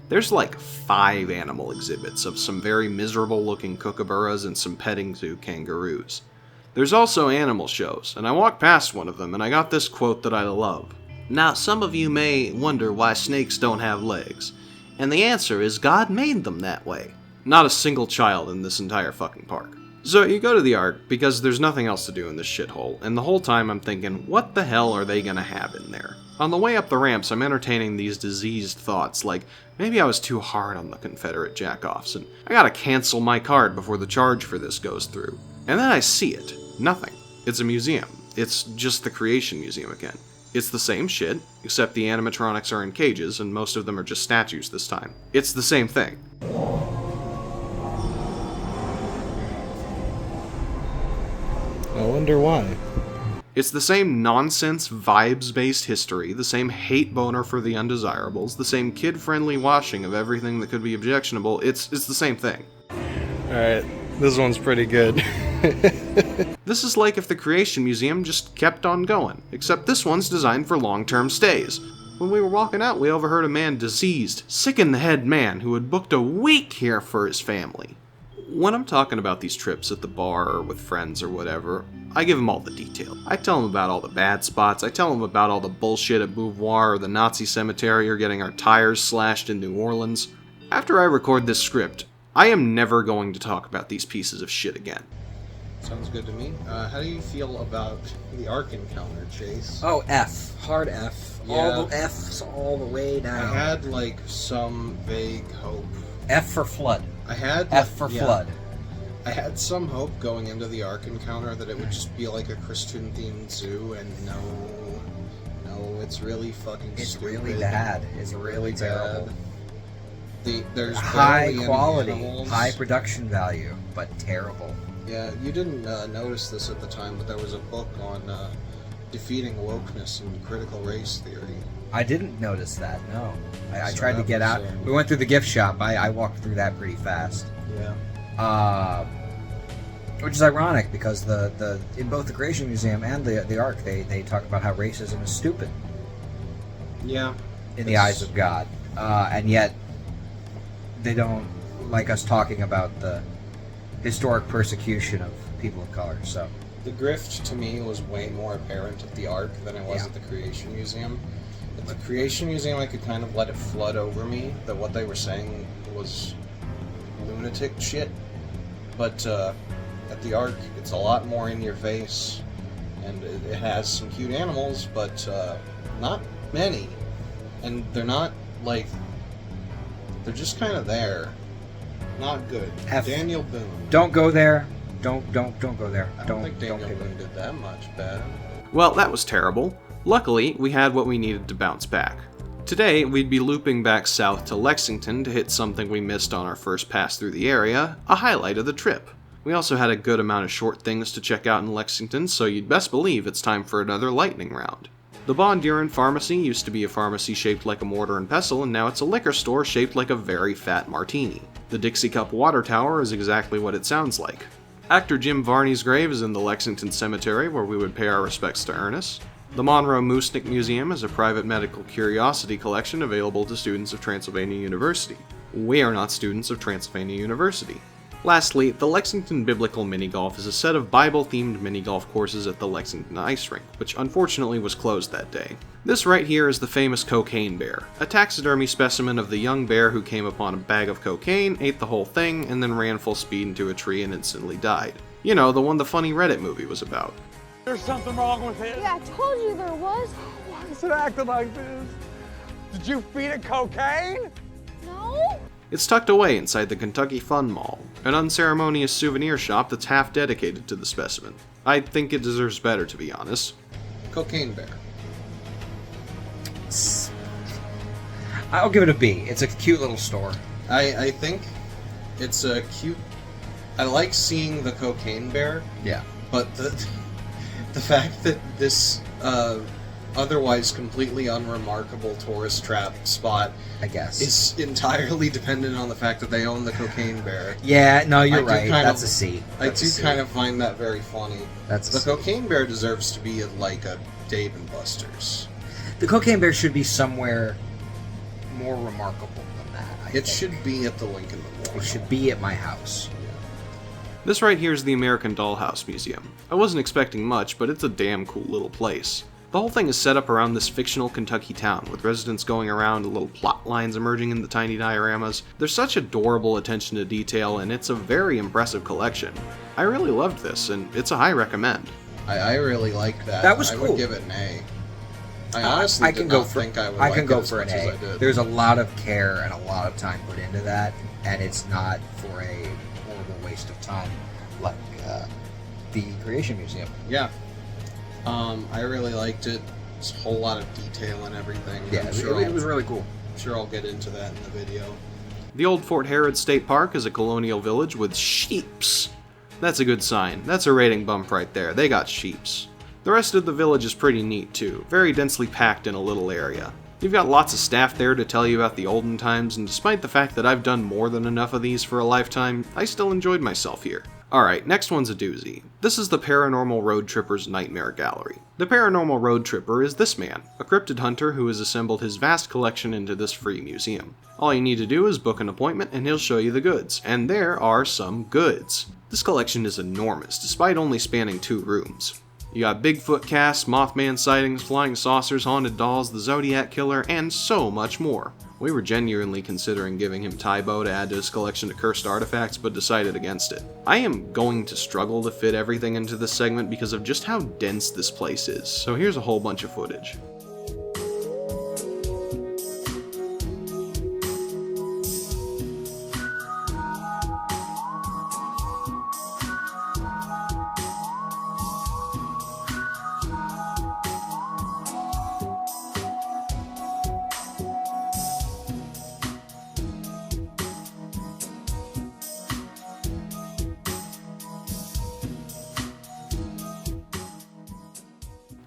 There's like 5 animal exhibits of some very miserable looking kookaburras and some petting zoo kangaroos. There's also animal shows, and I walked past one of them and I got this quote that I love. Now, some of you may wonder why snakes don't have legs, and the answer is God made them that way. Not a single child in this entire fucking park. So you go to the Ark because there's nothing else to do in this shithole, and the whole time I'm thinking, what the hell are they gonna have in there? On the way up the ramps, I'm entertaining these diseased thoughts, like, maybe I was too hard on the Confederate jackoffs, and I gotta cancel my card before the charge for this goes through. And then I see it. Nothing. It's a museum. It's just the Creation Museum again. It's the same shit, except the animatronics are in cages, and most of them are just statues this time. It's the same thing. wonder why. It's the same nonsense, vibes-based history, the same hate boner for the undesirables, the same kid-friendly washing of everything that could be objectionable. It's the same thing. Alright, this one's pretty good. This is like if the Creation Museum just kept on going, except this one's designed for long-term stays. When we were walking out, we overheard a man deceased, sick-in-the-head man who had booked a week here for his family. When I'm talking about these trips at the bar or with friends or whatever, I give them all the detail. I tell them about all the bad spots, I tell them about all the bullshit at Beauvoir or the Nazi cemetery or getting our tires slashed in New Orleans. After I record this script, I am never going to talk about these pieces of shit again. Sounds good to me. How do you feel about the Ark encounter, Chase? Oh, F. Hard F. Yeah. All the F's all the way down. I had, like, some vague hope. F for flood. I had... F for flood. I had some hope going into the Ark encounter that it would just be like a Christian-themed zoo, and no, it's really fucking It's stupid. really bad. It's really terrible. There's high barely quality, any animals. high production value, but terrible. Yeah, you didn't notice this at the time, but there was a book on defeating wokeness and critical race theory. I didn't notice that, no. I So tried to that get was, out. We went through the gift shop. I walked through that pretty fast. Yeah. Which is ironic because the in both the Creation Museum and the Ark, they talk about how racism is stupid. Yeah. In the eyes of God. And yet, they don't like us talking about the historic persecution of people of color, so... The grift, to me, was way more apparent at the Ark than it was at the Creation Museum. At the Creation Museum, I could kind of let it flood over me that what they were saying was lunatic shit. But at the Ark, it's a lot more in your face, and it has some cute animals, but not many. And they're not, like... They're just kind of there. Not good. Daniel Boone. Don't go there. Don't go there. I don't think Daniel Boone did that much bad. Well, that was terrible. Luckily, we had what we needed to bounce back. Today, we'd be looping back south to Lexington to hit something we missed on our first pass through the area, a highlight of the trip. We also had a good amount of short things to check out in Lexington, so you'd best believe it's time for another lightning round. The Von Buren Pharmacy used to be a pharmacy shaped like a mortar and pestle, and now it's a liquor store shaped like a very fat martini. The Dixie Cup Water Tower is exactly what it sounds like. Actor Jim Varney's grave is in the Lexington Cemetery, where we would pay our respects to Ernest. The Monroe Moosnick Museum is a private medical curiosity collection available to students of Transylvania University. We are not students of Transylvania University. Lastly, the Lexington Biblical Mini Golf is a set of Bible-themed mini golf courses at the Lexington Ice Rink, which unfortunately was closed that day. This right here is the famous cocaine bear, a taxidermy specimen of the young bear who came upon a bag of cocaine, ate the whole thing, and then ran full speed into a tree and instantly died. You know, the one the funny Reddit movie was about. There's something wrong with it. Yeah, I told you there was. Why is it acting like this? Did you feed it cocaine? No. It's tucked away inside the Kentucky Fun Mall, an unceremonious souvenir shop that's half dedicated to the specimen. I think it deserves better, to be honest. Cocaine bear. I'll give it a B. It's a cute little store. I think it's a cute... I like seeing the cocaine bear. Yeah. But the fact that this otherwise completely unremarkable tourist trap spot, I guess, is entirely dependent on the fact that they own the cocaine bear. Yeah, no, you're right. That's a C. I do kind of find that very funny. That's the cocaine bear deserves to be like a Dave and Buster's. The cocaine bear should be somewhere more remarkable than that. It should be at the Lincoln Memorial. It should be at my house. This right here is the American Dollhouse Museum. I wasn't expecting much, but it's a damn cool little place. The whole thing is set up around this fictional Kentucky town, with residents going around and little plot lines emerging in the tiny dioramas. There's such adorable attention to detail, and it's a very impressive collection. I really loved this, and it's a high recommend. I really like that. That was I cool. would give it an A. I honestly did not think I would like it as much as I did. There's a lot of care and a lot of time put into that, and it's not for a horrible waste of time like the Creation Museum. Yeah. I really liked it. It's a whole lot of detail and everything. Yeah, it was really cool. I'm sure I'll get into that in the video. The old Fort Herod State Park is a colonial village with sheeps. That's a good sign. That's a rating bump right there. They got sheeps. The rest of the village is pretty neat too, very densely packed in a little area. You've got lots of staff there to tell you about the olden times, and despite the fact that I've done more than enough of these for a lifetime, I still enjoyed myself here. Alright, next one's a doozy. This is the Paranormal Road Tripper's Nightmare Gallery. The Paranormal Road Tripper is this man, a cryptid hunter who has assembled his vast collection into this free museum. All you need to do is book an appointment and he'll show you the goods, and there are some goods. This collection is enormous, despite only spanning 2 rooms. You got Bigfoot casts, Mothman sightings, flying saucers, haunted dolls, the Zodiac Killer, and so much more. We were genuinely considering giving him Tybo to add to his collection of cursed artifacts, but decided against it. I am going to struggle to fit everything into this segment because of just how dense this place is, so here's a whole bunch of footage.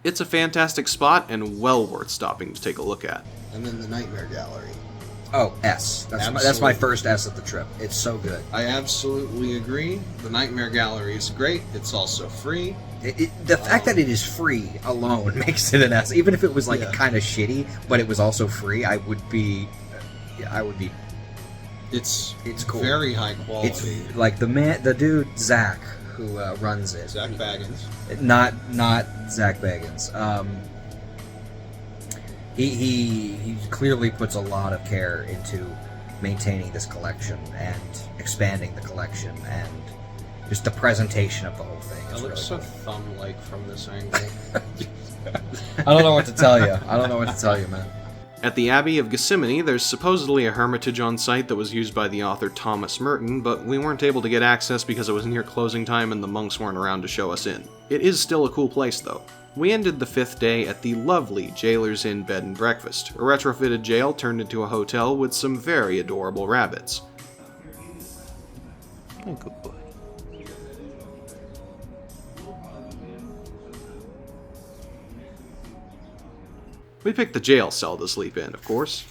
It's a fantastic spot and well worth stopping to take a look at. And then the Nightmare Gallery. Oh, S. That's my first S of the trip. It's so good. I absolutely agree. The Nightmare Gallery is great. It's also free. The fact that it is free alone makes it an S. Even if it was like kind of shitty, but it was also free, I would be. It's cool. Very high quality. It's like the dude Zach who runs it. Zach Baggins. Not Zach Baggins. He clearly puts a lot of care into maintaining this collection and expanding the collection and just the presentation of the whole thing. It looks really so cool. thumb-like from this angle. I don't know what to tell you. Man. At the Abbey of Gethsemane, there's supposedly a hermitage on site that was used by the author Thomas Merton, but we weren't able to get access because it was near closing time and the monks weren't around to show us in. It is still a cool place though. We ended the 5th day at the lovely Jailer's Inn Bed and Breakfast, a retrofitted jail turned into a hotel with some very adorable rabbits. Oh, good boy. We picked the jail cell to sleep in, of course.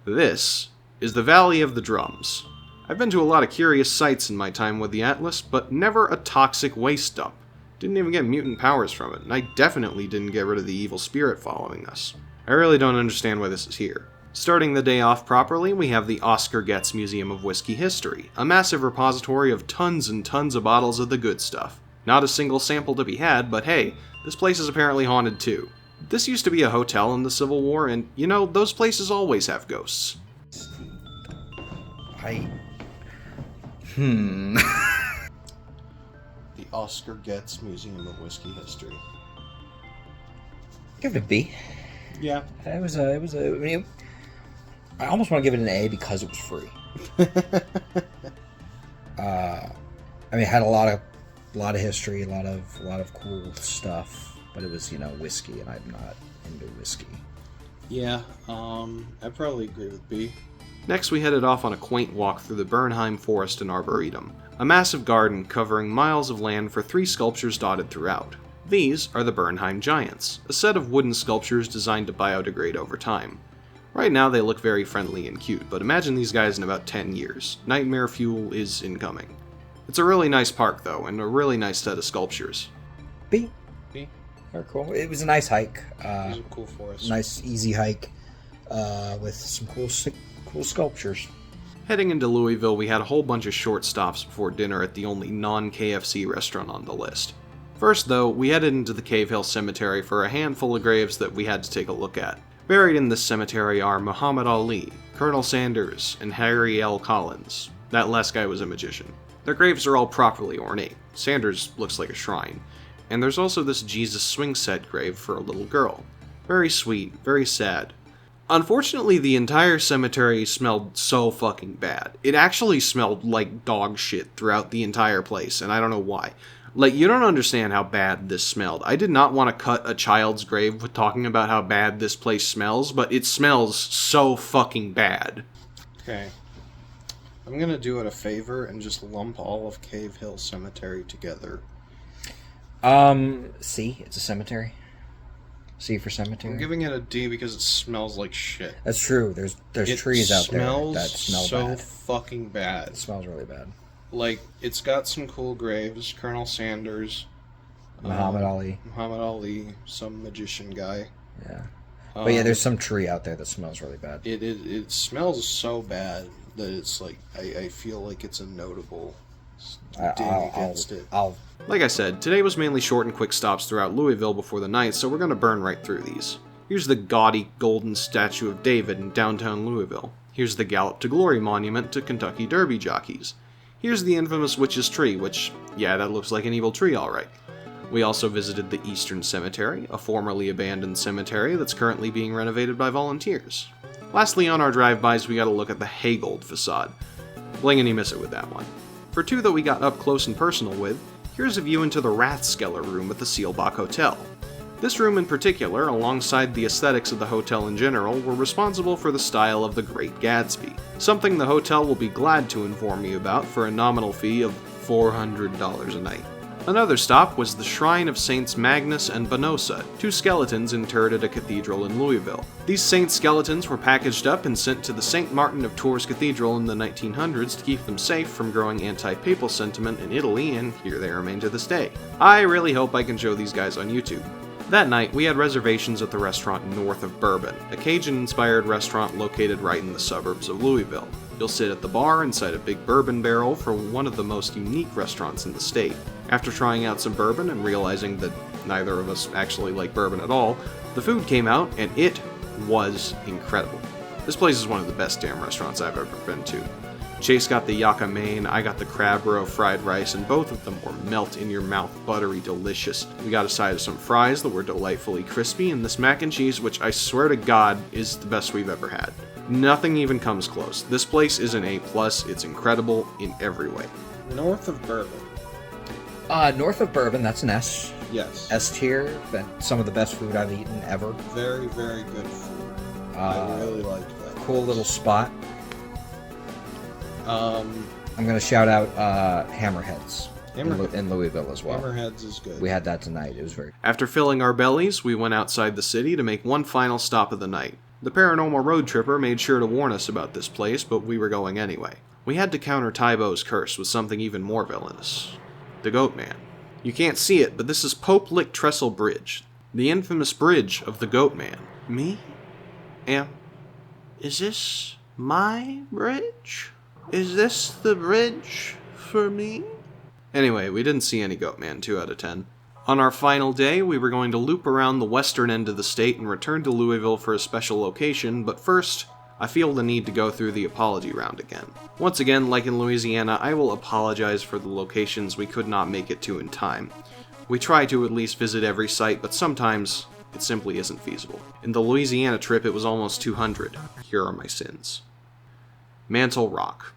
This is the Valley of the Drums. I've been to a lot of curious sights in my time with the Atlas, but never a toxic waste dump. Didn't even get mutant powers from it, and I definitely didn't get rid of the evil spirit following us. I really don't understand why this is here. Starting the day off properly, we have the Oscar Getz Museum of Whiskey History, a massive repository of tons and tons of bottles of the good stuff. Not a single sample to be had, but hey, this place is apparently haunted too. This used to be a hotel in the Civil War, and you know, those places always have ghosts. The Oscar Getz Museum of Whiskey History. Give it a B. Yeah. It was I almost want to give it an A because it was free. It had a lot of history, a lot of cool stuff, but it was, whiskey, and I'm not into whiskey. Yeah, I'd probably agree with B. Next, we headed off on a quaint walk through the Bernheim Forest and Arboretum, a massive garden covering miles of land for 3 sculptures dotted throughout. These are the Bernheim Giants, a set of wooden sculptures designed to biodegrade over time. Right now they look very friendly and cute, but imagine these guys in about 10 years. Nightmare fuel is incoming. It's a really nice park though, and a really nice set of sculptures. B. They're cool. It was a nice hike. It was a cool forest. Nice, easy hike with some cool sculptures. Heading into Louisville, we had a whole bunch of short stops before dinner at the only non-KFC restaurant on the list. First though, we headed into the Cave Hill Cemetery for a handful of graves that we had to take a look at. Buried in this cemetery are Muhammad Ali, Colonel Sanders, and Harry L. Collins. That last guy was a magician. Their graves are all properly ornate. Sanders looks like a shrine. And there's also this Jesus swing set grave for a little girl. Very sweet, very sad. Unfortunately, the entire cemetery smelled so fucking bad. It actually smelled like dog shit throughout the entire place, and I don't know why. Like, you don't understand how bad this smelled. I did not want to cut a child's grave with talking about how bad this place smells, but it smells so fucking bad. Okay. I'm gonna do it a favor and just lump all of Cave Hill Cemetery together. C, it's a cemetery. C for cemetery. I'm giving it a D because it smells like shit. That's true. There's trees out there that smell so bad. Fucking bad. It smells really bad. Like, it's got some cool graves. Colonel Sanders. Muhammad Ali. Muhammad Ali, some magician guy. Yeah. But yeah, there's some tree out there that smells really bad. It smells so bad that it's like, I feel like it's a notable dig against it. Like I said, today was mainly short and quick stops throughout Louisville before the night, so we're going to burn right through these. Here's the gaudy golden statue of David in downtown Louisville. Here's the Gallop to Glory monument to Kentucky Derby jockeys. Here's the infamous Witch's Tree, which, yeah, that looks like an evil tree alright. We also visited the Eastern Cemetery, a formerly abandoned cemetery that's currently being renovated by volunteers. Lastly, on our drive-bys, we got a look at the Haygold facade. Bling and you miss it with that one. For two that we got up close and personal with, here's a view into the Rathskeller room at the Seelbach Hotel. This room in particular, alongside the aesthetics of the hotel in general, were responsible for the style of The Great Gatsby, something the hotel will be glad to inform you about for a nominal fee of $400 a night. Another stop was the Shrine of Saints Magnus and Bonosa, two skeletons interred at a cathedral in Louisville. These saint skeletons were packaged up and sent to the St. Martin of Tours Cathedral in the 1900s to keep them safe from growing anti-papal sentiment in Italy, and here they remain to this day. I really hope I can show these guys on YouTube. That night, we had reservations at the restaurant North of Bourbon, a Cajun-inspired restaurant located right in the suburbs of Louisville. You'll sit at the bar inside a big bourbon barrel for one of the most unique restaurants in the state. After trying out some bourbon and realizing that neither of us actually like bourbon at all, the food came out and it was incredible. This place is one of the best damn restaurants I've ever been to. Chase got the yucca main, I got the crab roe fried rice, and both of them were melt-in-your-mouth, buttery delicious. We got a side of some fries that were delightfully crispy, and this mac and cheese, which I swear to God is the best we've ever had. Nothing even comes close. This place is an A+, it's incredible in every way. North of Bourbon. North of Bourbon, that's an S. Yes. S tier, but some of the best food I've eaten ever. Very, very good food. I really liked that. Cool little spot. I'm gonna shout out Hammerheads in Louisville as well. Hammerheads is good. We had that tonight. It was very. After filling our bellies, we went outside the city to make one final stop of the night. The paranormal road tripper made sure to warn us about this place, but we were going anyway. We had to counter Tybo's curse with something even more villainous. The Goat Man. You can't see it, but this is Pope Lick Trestle Bridge, the infamous bridge of the Goat Man. Me? Is this my bridge? Is this the bridge for me? Anyway, we didn't see any Goat Man, 2 out of 10. On our final day, we were going to loop around the western end of the state and return to Louisville for a special location, but first, I feel the need to go through the apology round again. Once again, like in Louisiana, I will apologize for the locations we could not make it to in time. We try to at least visit every site, but sometimes it simply isn't feasible. In the Louisiana trip, it was almost 200. Here are my sins. Mantle Rock.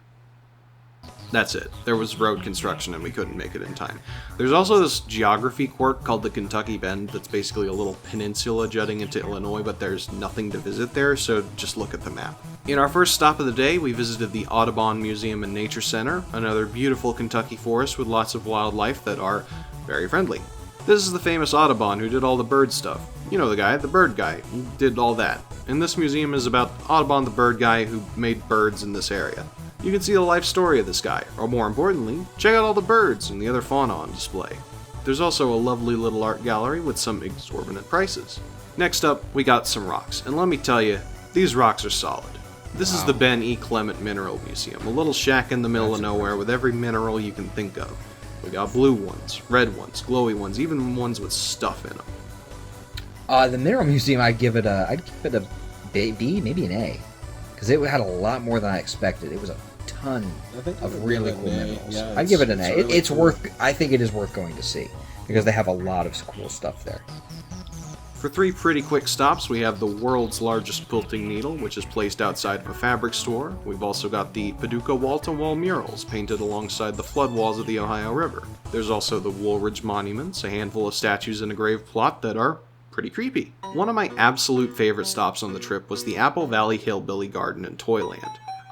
That's it. There was road construction and we couldn't make it in time. There's also this geography quirk called the Kentucky Bend that's basically a little peninsula jutting into Illinois, but there's nothing to visit there, so just look at the map. In our first stop of the day, we visited the Audubon Museum and Nature Center, another beautiful Kentucky forest with lots of wildlife that are very friendly. This is the famous Audubon who did all the bird stuff. You know the guy, the bird guy, who did all that. And this museum is about Audubon the bird guy who made birds in this area. You can see the life story of this guy, or more importantly, check out all the birds and the other fauna on display. There's also a lovely little art gallery with some exorbitant prices. Next up, we got some rocks, and let me tell you, these rocks are solid. This is the Ben E. Clement Mineral Museum, a little shack in the middle of nowhere with every mineral you can think of. We got blue ones, red ones, glowy ones, even ones with stuff in them. The Mineral Museum, I'd give it a B, maybe an A, because it had a lot more than I expected. It was a ton of really cool minerals. Yeah, I'd give it an A. really It's cool. worth. I think it is worth going to see because they have a lot of cool stuff there. For 3 pretty quick stops, we have the world's largest quilting needle, which is placed outside of a fabric store. We've also got the Paducah wall-to-wall murals, painted alongside the flood walls of the Ohio River. There's also the Woolridge monuments, a handful of statues in a grave plot that are pretty creepy. One of my absolute favorite stops on the trip was the Apple Valley Hillbilly Garden in Toyland.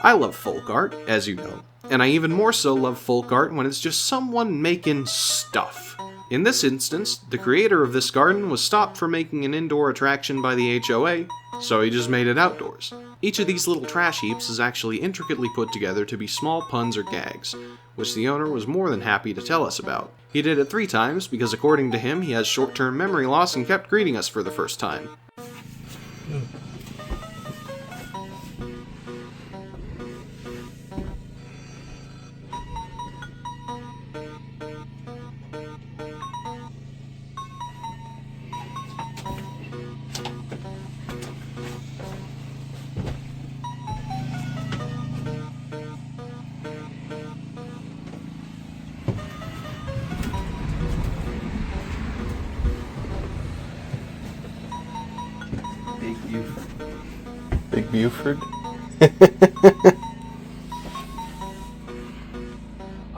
I love folk art, as you know, and I even more so love folk art when it's just someone making stuff. In this instance, the creator of this garden was stopped from making an indoor attraction by the HOA, so he just made it outdoors. Each of these little trash heaps is actually intricately put together to be small puns or gags, which the owner was more than happy to tell us about. He did it 3 times because according to him, he has short-term memory loss and kept greeting us for the first time. Big Buford? Oh,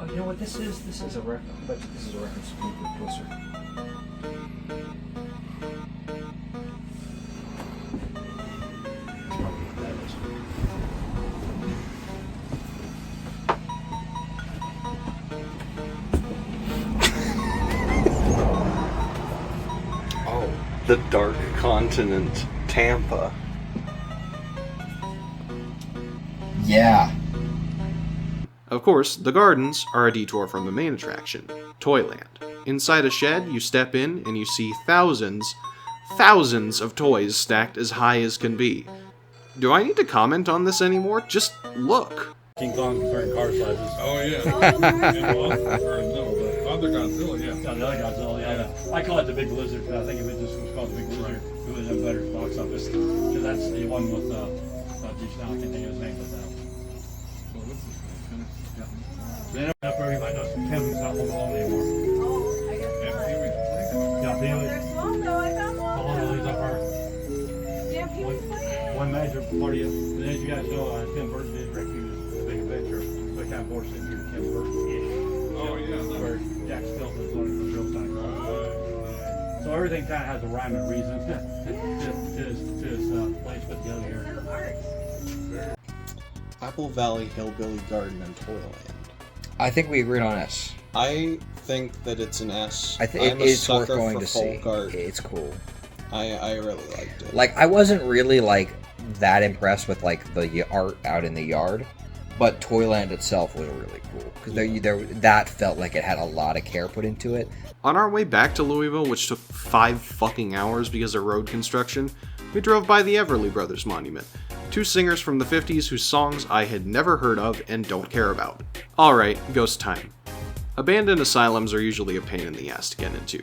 you know what this is? This is a record. I bet you this is a record speaker closer. Oh, the Dark Continent, Tampa. Yeah. Of course, the gardens are a detour from the main attraction, Toyland. Inside a shed, you step in and you see thousands of toys stacked as high as can be. Do I need to comment on this anymore? Just look. King Kong compared car sizes. Oh, yeah. Yeah, well, the other Godzilla, yeah. Yeah, the other Godzilla, yeah. I call it the Big Lizard, because I think if it just was called the Big Lizard, it would have a better box office. Because that's the one with, geez, now I can't think of his name, but then up where you might know Tim's not home alone anymore. Oh, I guess. Yeah, Pee-wee. There's one though, I found one. All of these up our Yeah, Pee-wee's playing. one major party. And as you guys know, Tim Burton did Refuge, The Big Adventure. So I kind of forced it to Tim Burton-ish. Oh, yeah. Where Jack Skellington's learning from real time. So everything kind of has a rhyme and reason to his place put together here. Apple Valley Hillbilly Garden in Toyland. I think we agreed on S. I think that it's an S. I think I'm a it's worth sucker going for to see. folk art. It's cool. I really liked it. Like, I wasn't really like that impressed with like the art out in the yard, but Toyland itself was really cool because that felt like it had a lot of care put into it. On our way back to Louisville, which took 5 fucking hours because of road construction, we drove by the Everly Brothers Monument, 2 singers from the 50s whose songs I had never heard of and don't care about. Alright, ghost time. Abandoned asylums are usually a pain in the ass to get into.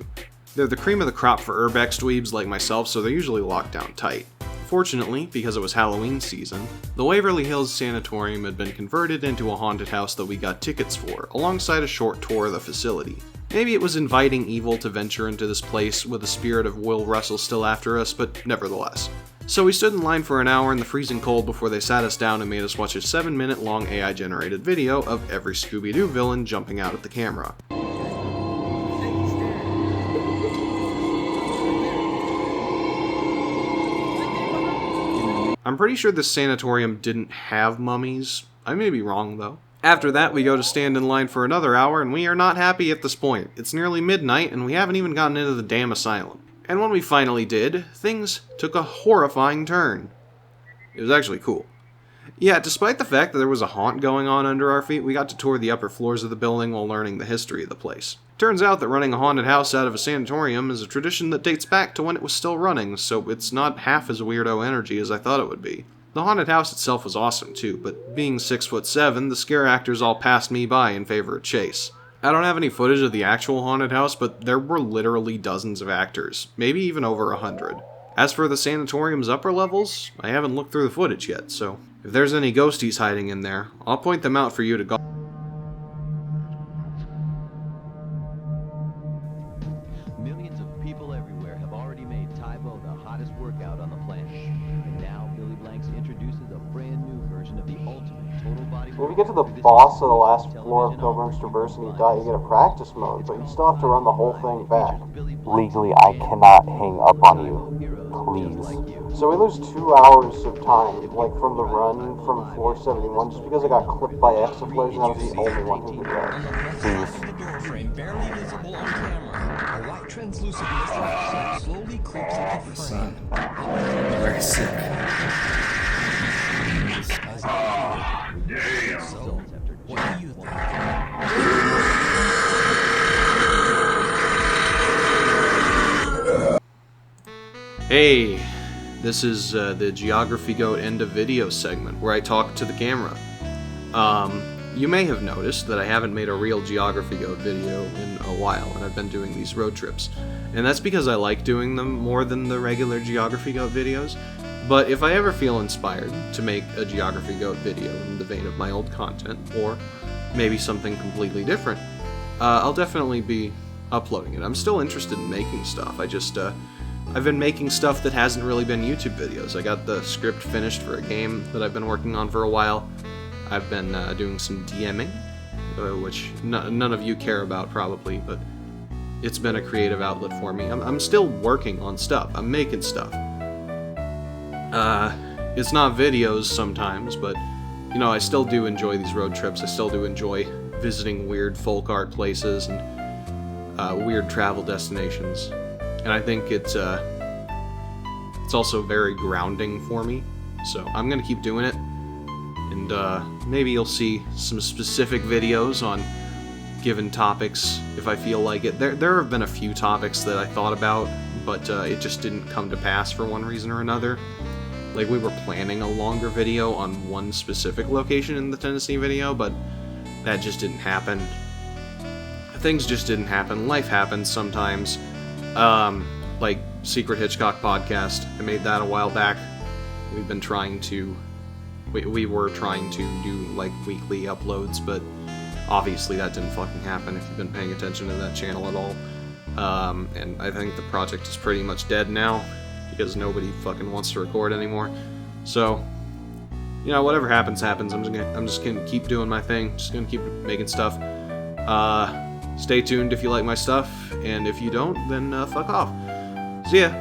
They're the cream of the crop for urbex dweebs like myself, so they're usually locked down tight. Fortunately, because it was Halloween season, the Waverly Hills Sanatorium had been converted into a haunted house that we got tickets for, alongside a short tour of the facility. Maybe it was inviting evil to venture into this place with the spirit of Will Russell still after us, but nevertheless. So we stood in line for an hour in the freezing cold before they sat us down and made us watch a 7-minute long AI-generated video of every Scooby-Doo villain jumping out at the camera. I'm pretty sure this sanatorium didn't have mummies. I may be wrong, though. After that, we go to stand in line for another hour, and we are not happy at this point. It's nearly midnight, and we haven't even gotten into the damn asylum. And when we finally did, things took a horrifying turn. It was actually cool. Yeah, despite the fact that there was a haunt going on under our feet, we got to tour the upper floors of the building while learning the history of the place. Turns out that running a haunted house out of a sanatorium is a tradition that dates back to when it was still running, so it's not half as weirdo energy as I thought it would be. The haunted house itself was awesome too, but being 6'7", the scare actors all passed me by in favor of Chase. I don't have any footage of the actual haunted house, but there were literally dozens of actors, maybe even over 100. As for the sanatorium's upper levels, I haven't looked through the footage yet, so if there's any ghosties hiding in there, I'll point them out for you to go. Millions of people everywhere have already made Taibo the hottest workout on the planet. And now Billy Blanks introduces a brand new version of the ultimate total body When you get to the boss of the last floor of Pilgrim's Traverse and you die, you get a practice mode, but you still have to run the whole thing back. Legally, I cannot hang up on you. Please. So we lose 2 hours of time, like from the run from floor 71, just because I got clipped by X-Explosion. I was the only one who could go. Please. Frame barely visible on camera. A white translucent mist of shape slowly creeps into the frame. Very sick. So, what do you think? Hey, this is the Geography Goat end of video segment where I talk to the camera. You may have noticed that I haven't made a real Geography Goat video in a while, and I've been doing these road trips. And that's because I like doing them more than the regular Geography Goat videos. But if I ever feel inspired to make a Geography Goat video in the vein of my old content, or maybe something completely different, I'll definitely be uploading it. I'm still interested in making stuff. I've been making stuff that hasn't really been YouTube videos. I got the script finished for a game that I've been working on for a while. I've been doing some DMing, which none of you care about probably, but it's been a creative outlet for me. I'm still working on stuff. I'm making stuff. It's not videos sometimes, but, you know, I still do enjoy these road trips. I still do enjoy visiting weird folk art places and weird travel destinations. And I think it's also very grounding for me. So I'm gonna keep doing it. And maybe you'll see some specific videos on given topics if I feel like it. There have been a few topics that I thought about, but it just didn't come to pass for one reason or another. Like, we were planning a longer video on one specific location in the Tennessee video, but that just didn't happen. Things just didn't happen. Life happens sometimes. Like Secret Hitchcock Podcast. I made that a while back. We were trying to do like weekly uploads, but obviously that didn't fucking happen if you've been paying attention to that channel at all. And I think the project is pretty much dead now because nobody fucking wants to record anymore. So, you know, whatever happens, happens. I'm just gonna keep doing my thing. Just gonna keep making stuff. Stay tuned if you like my stuff, and if you don't, then fuck off. See ya.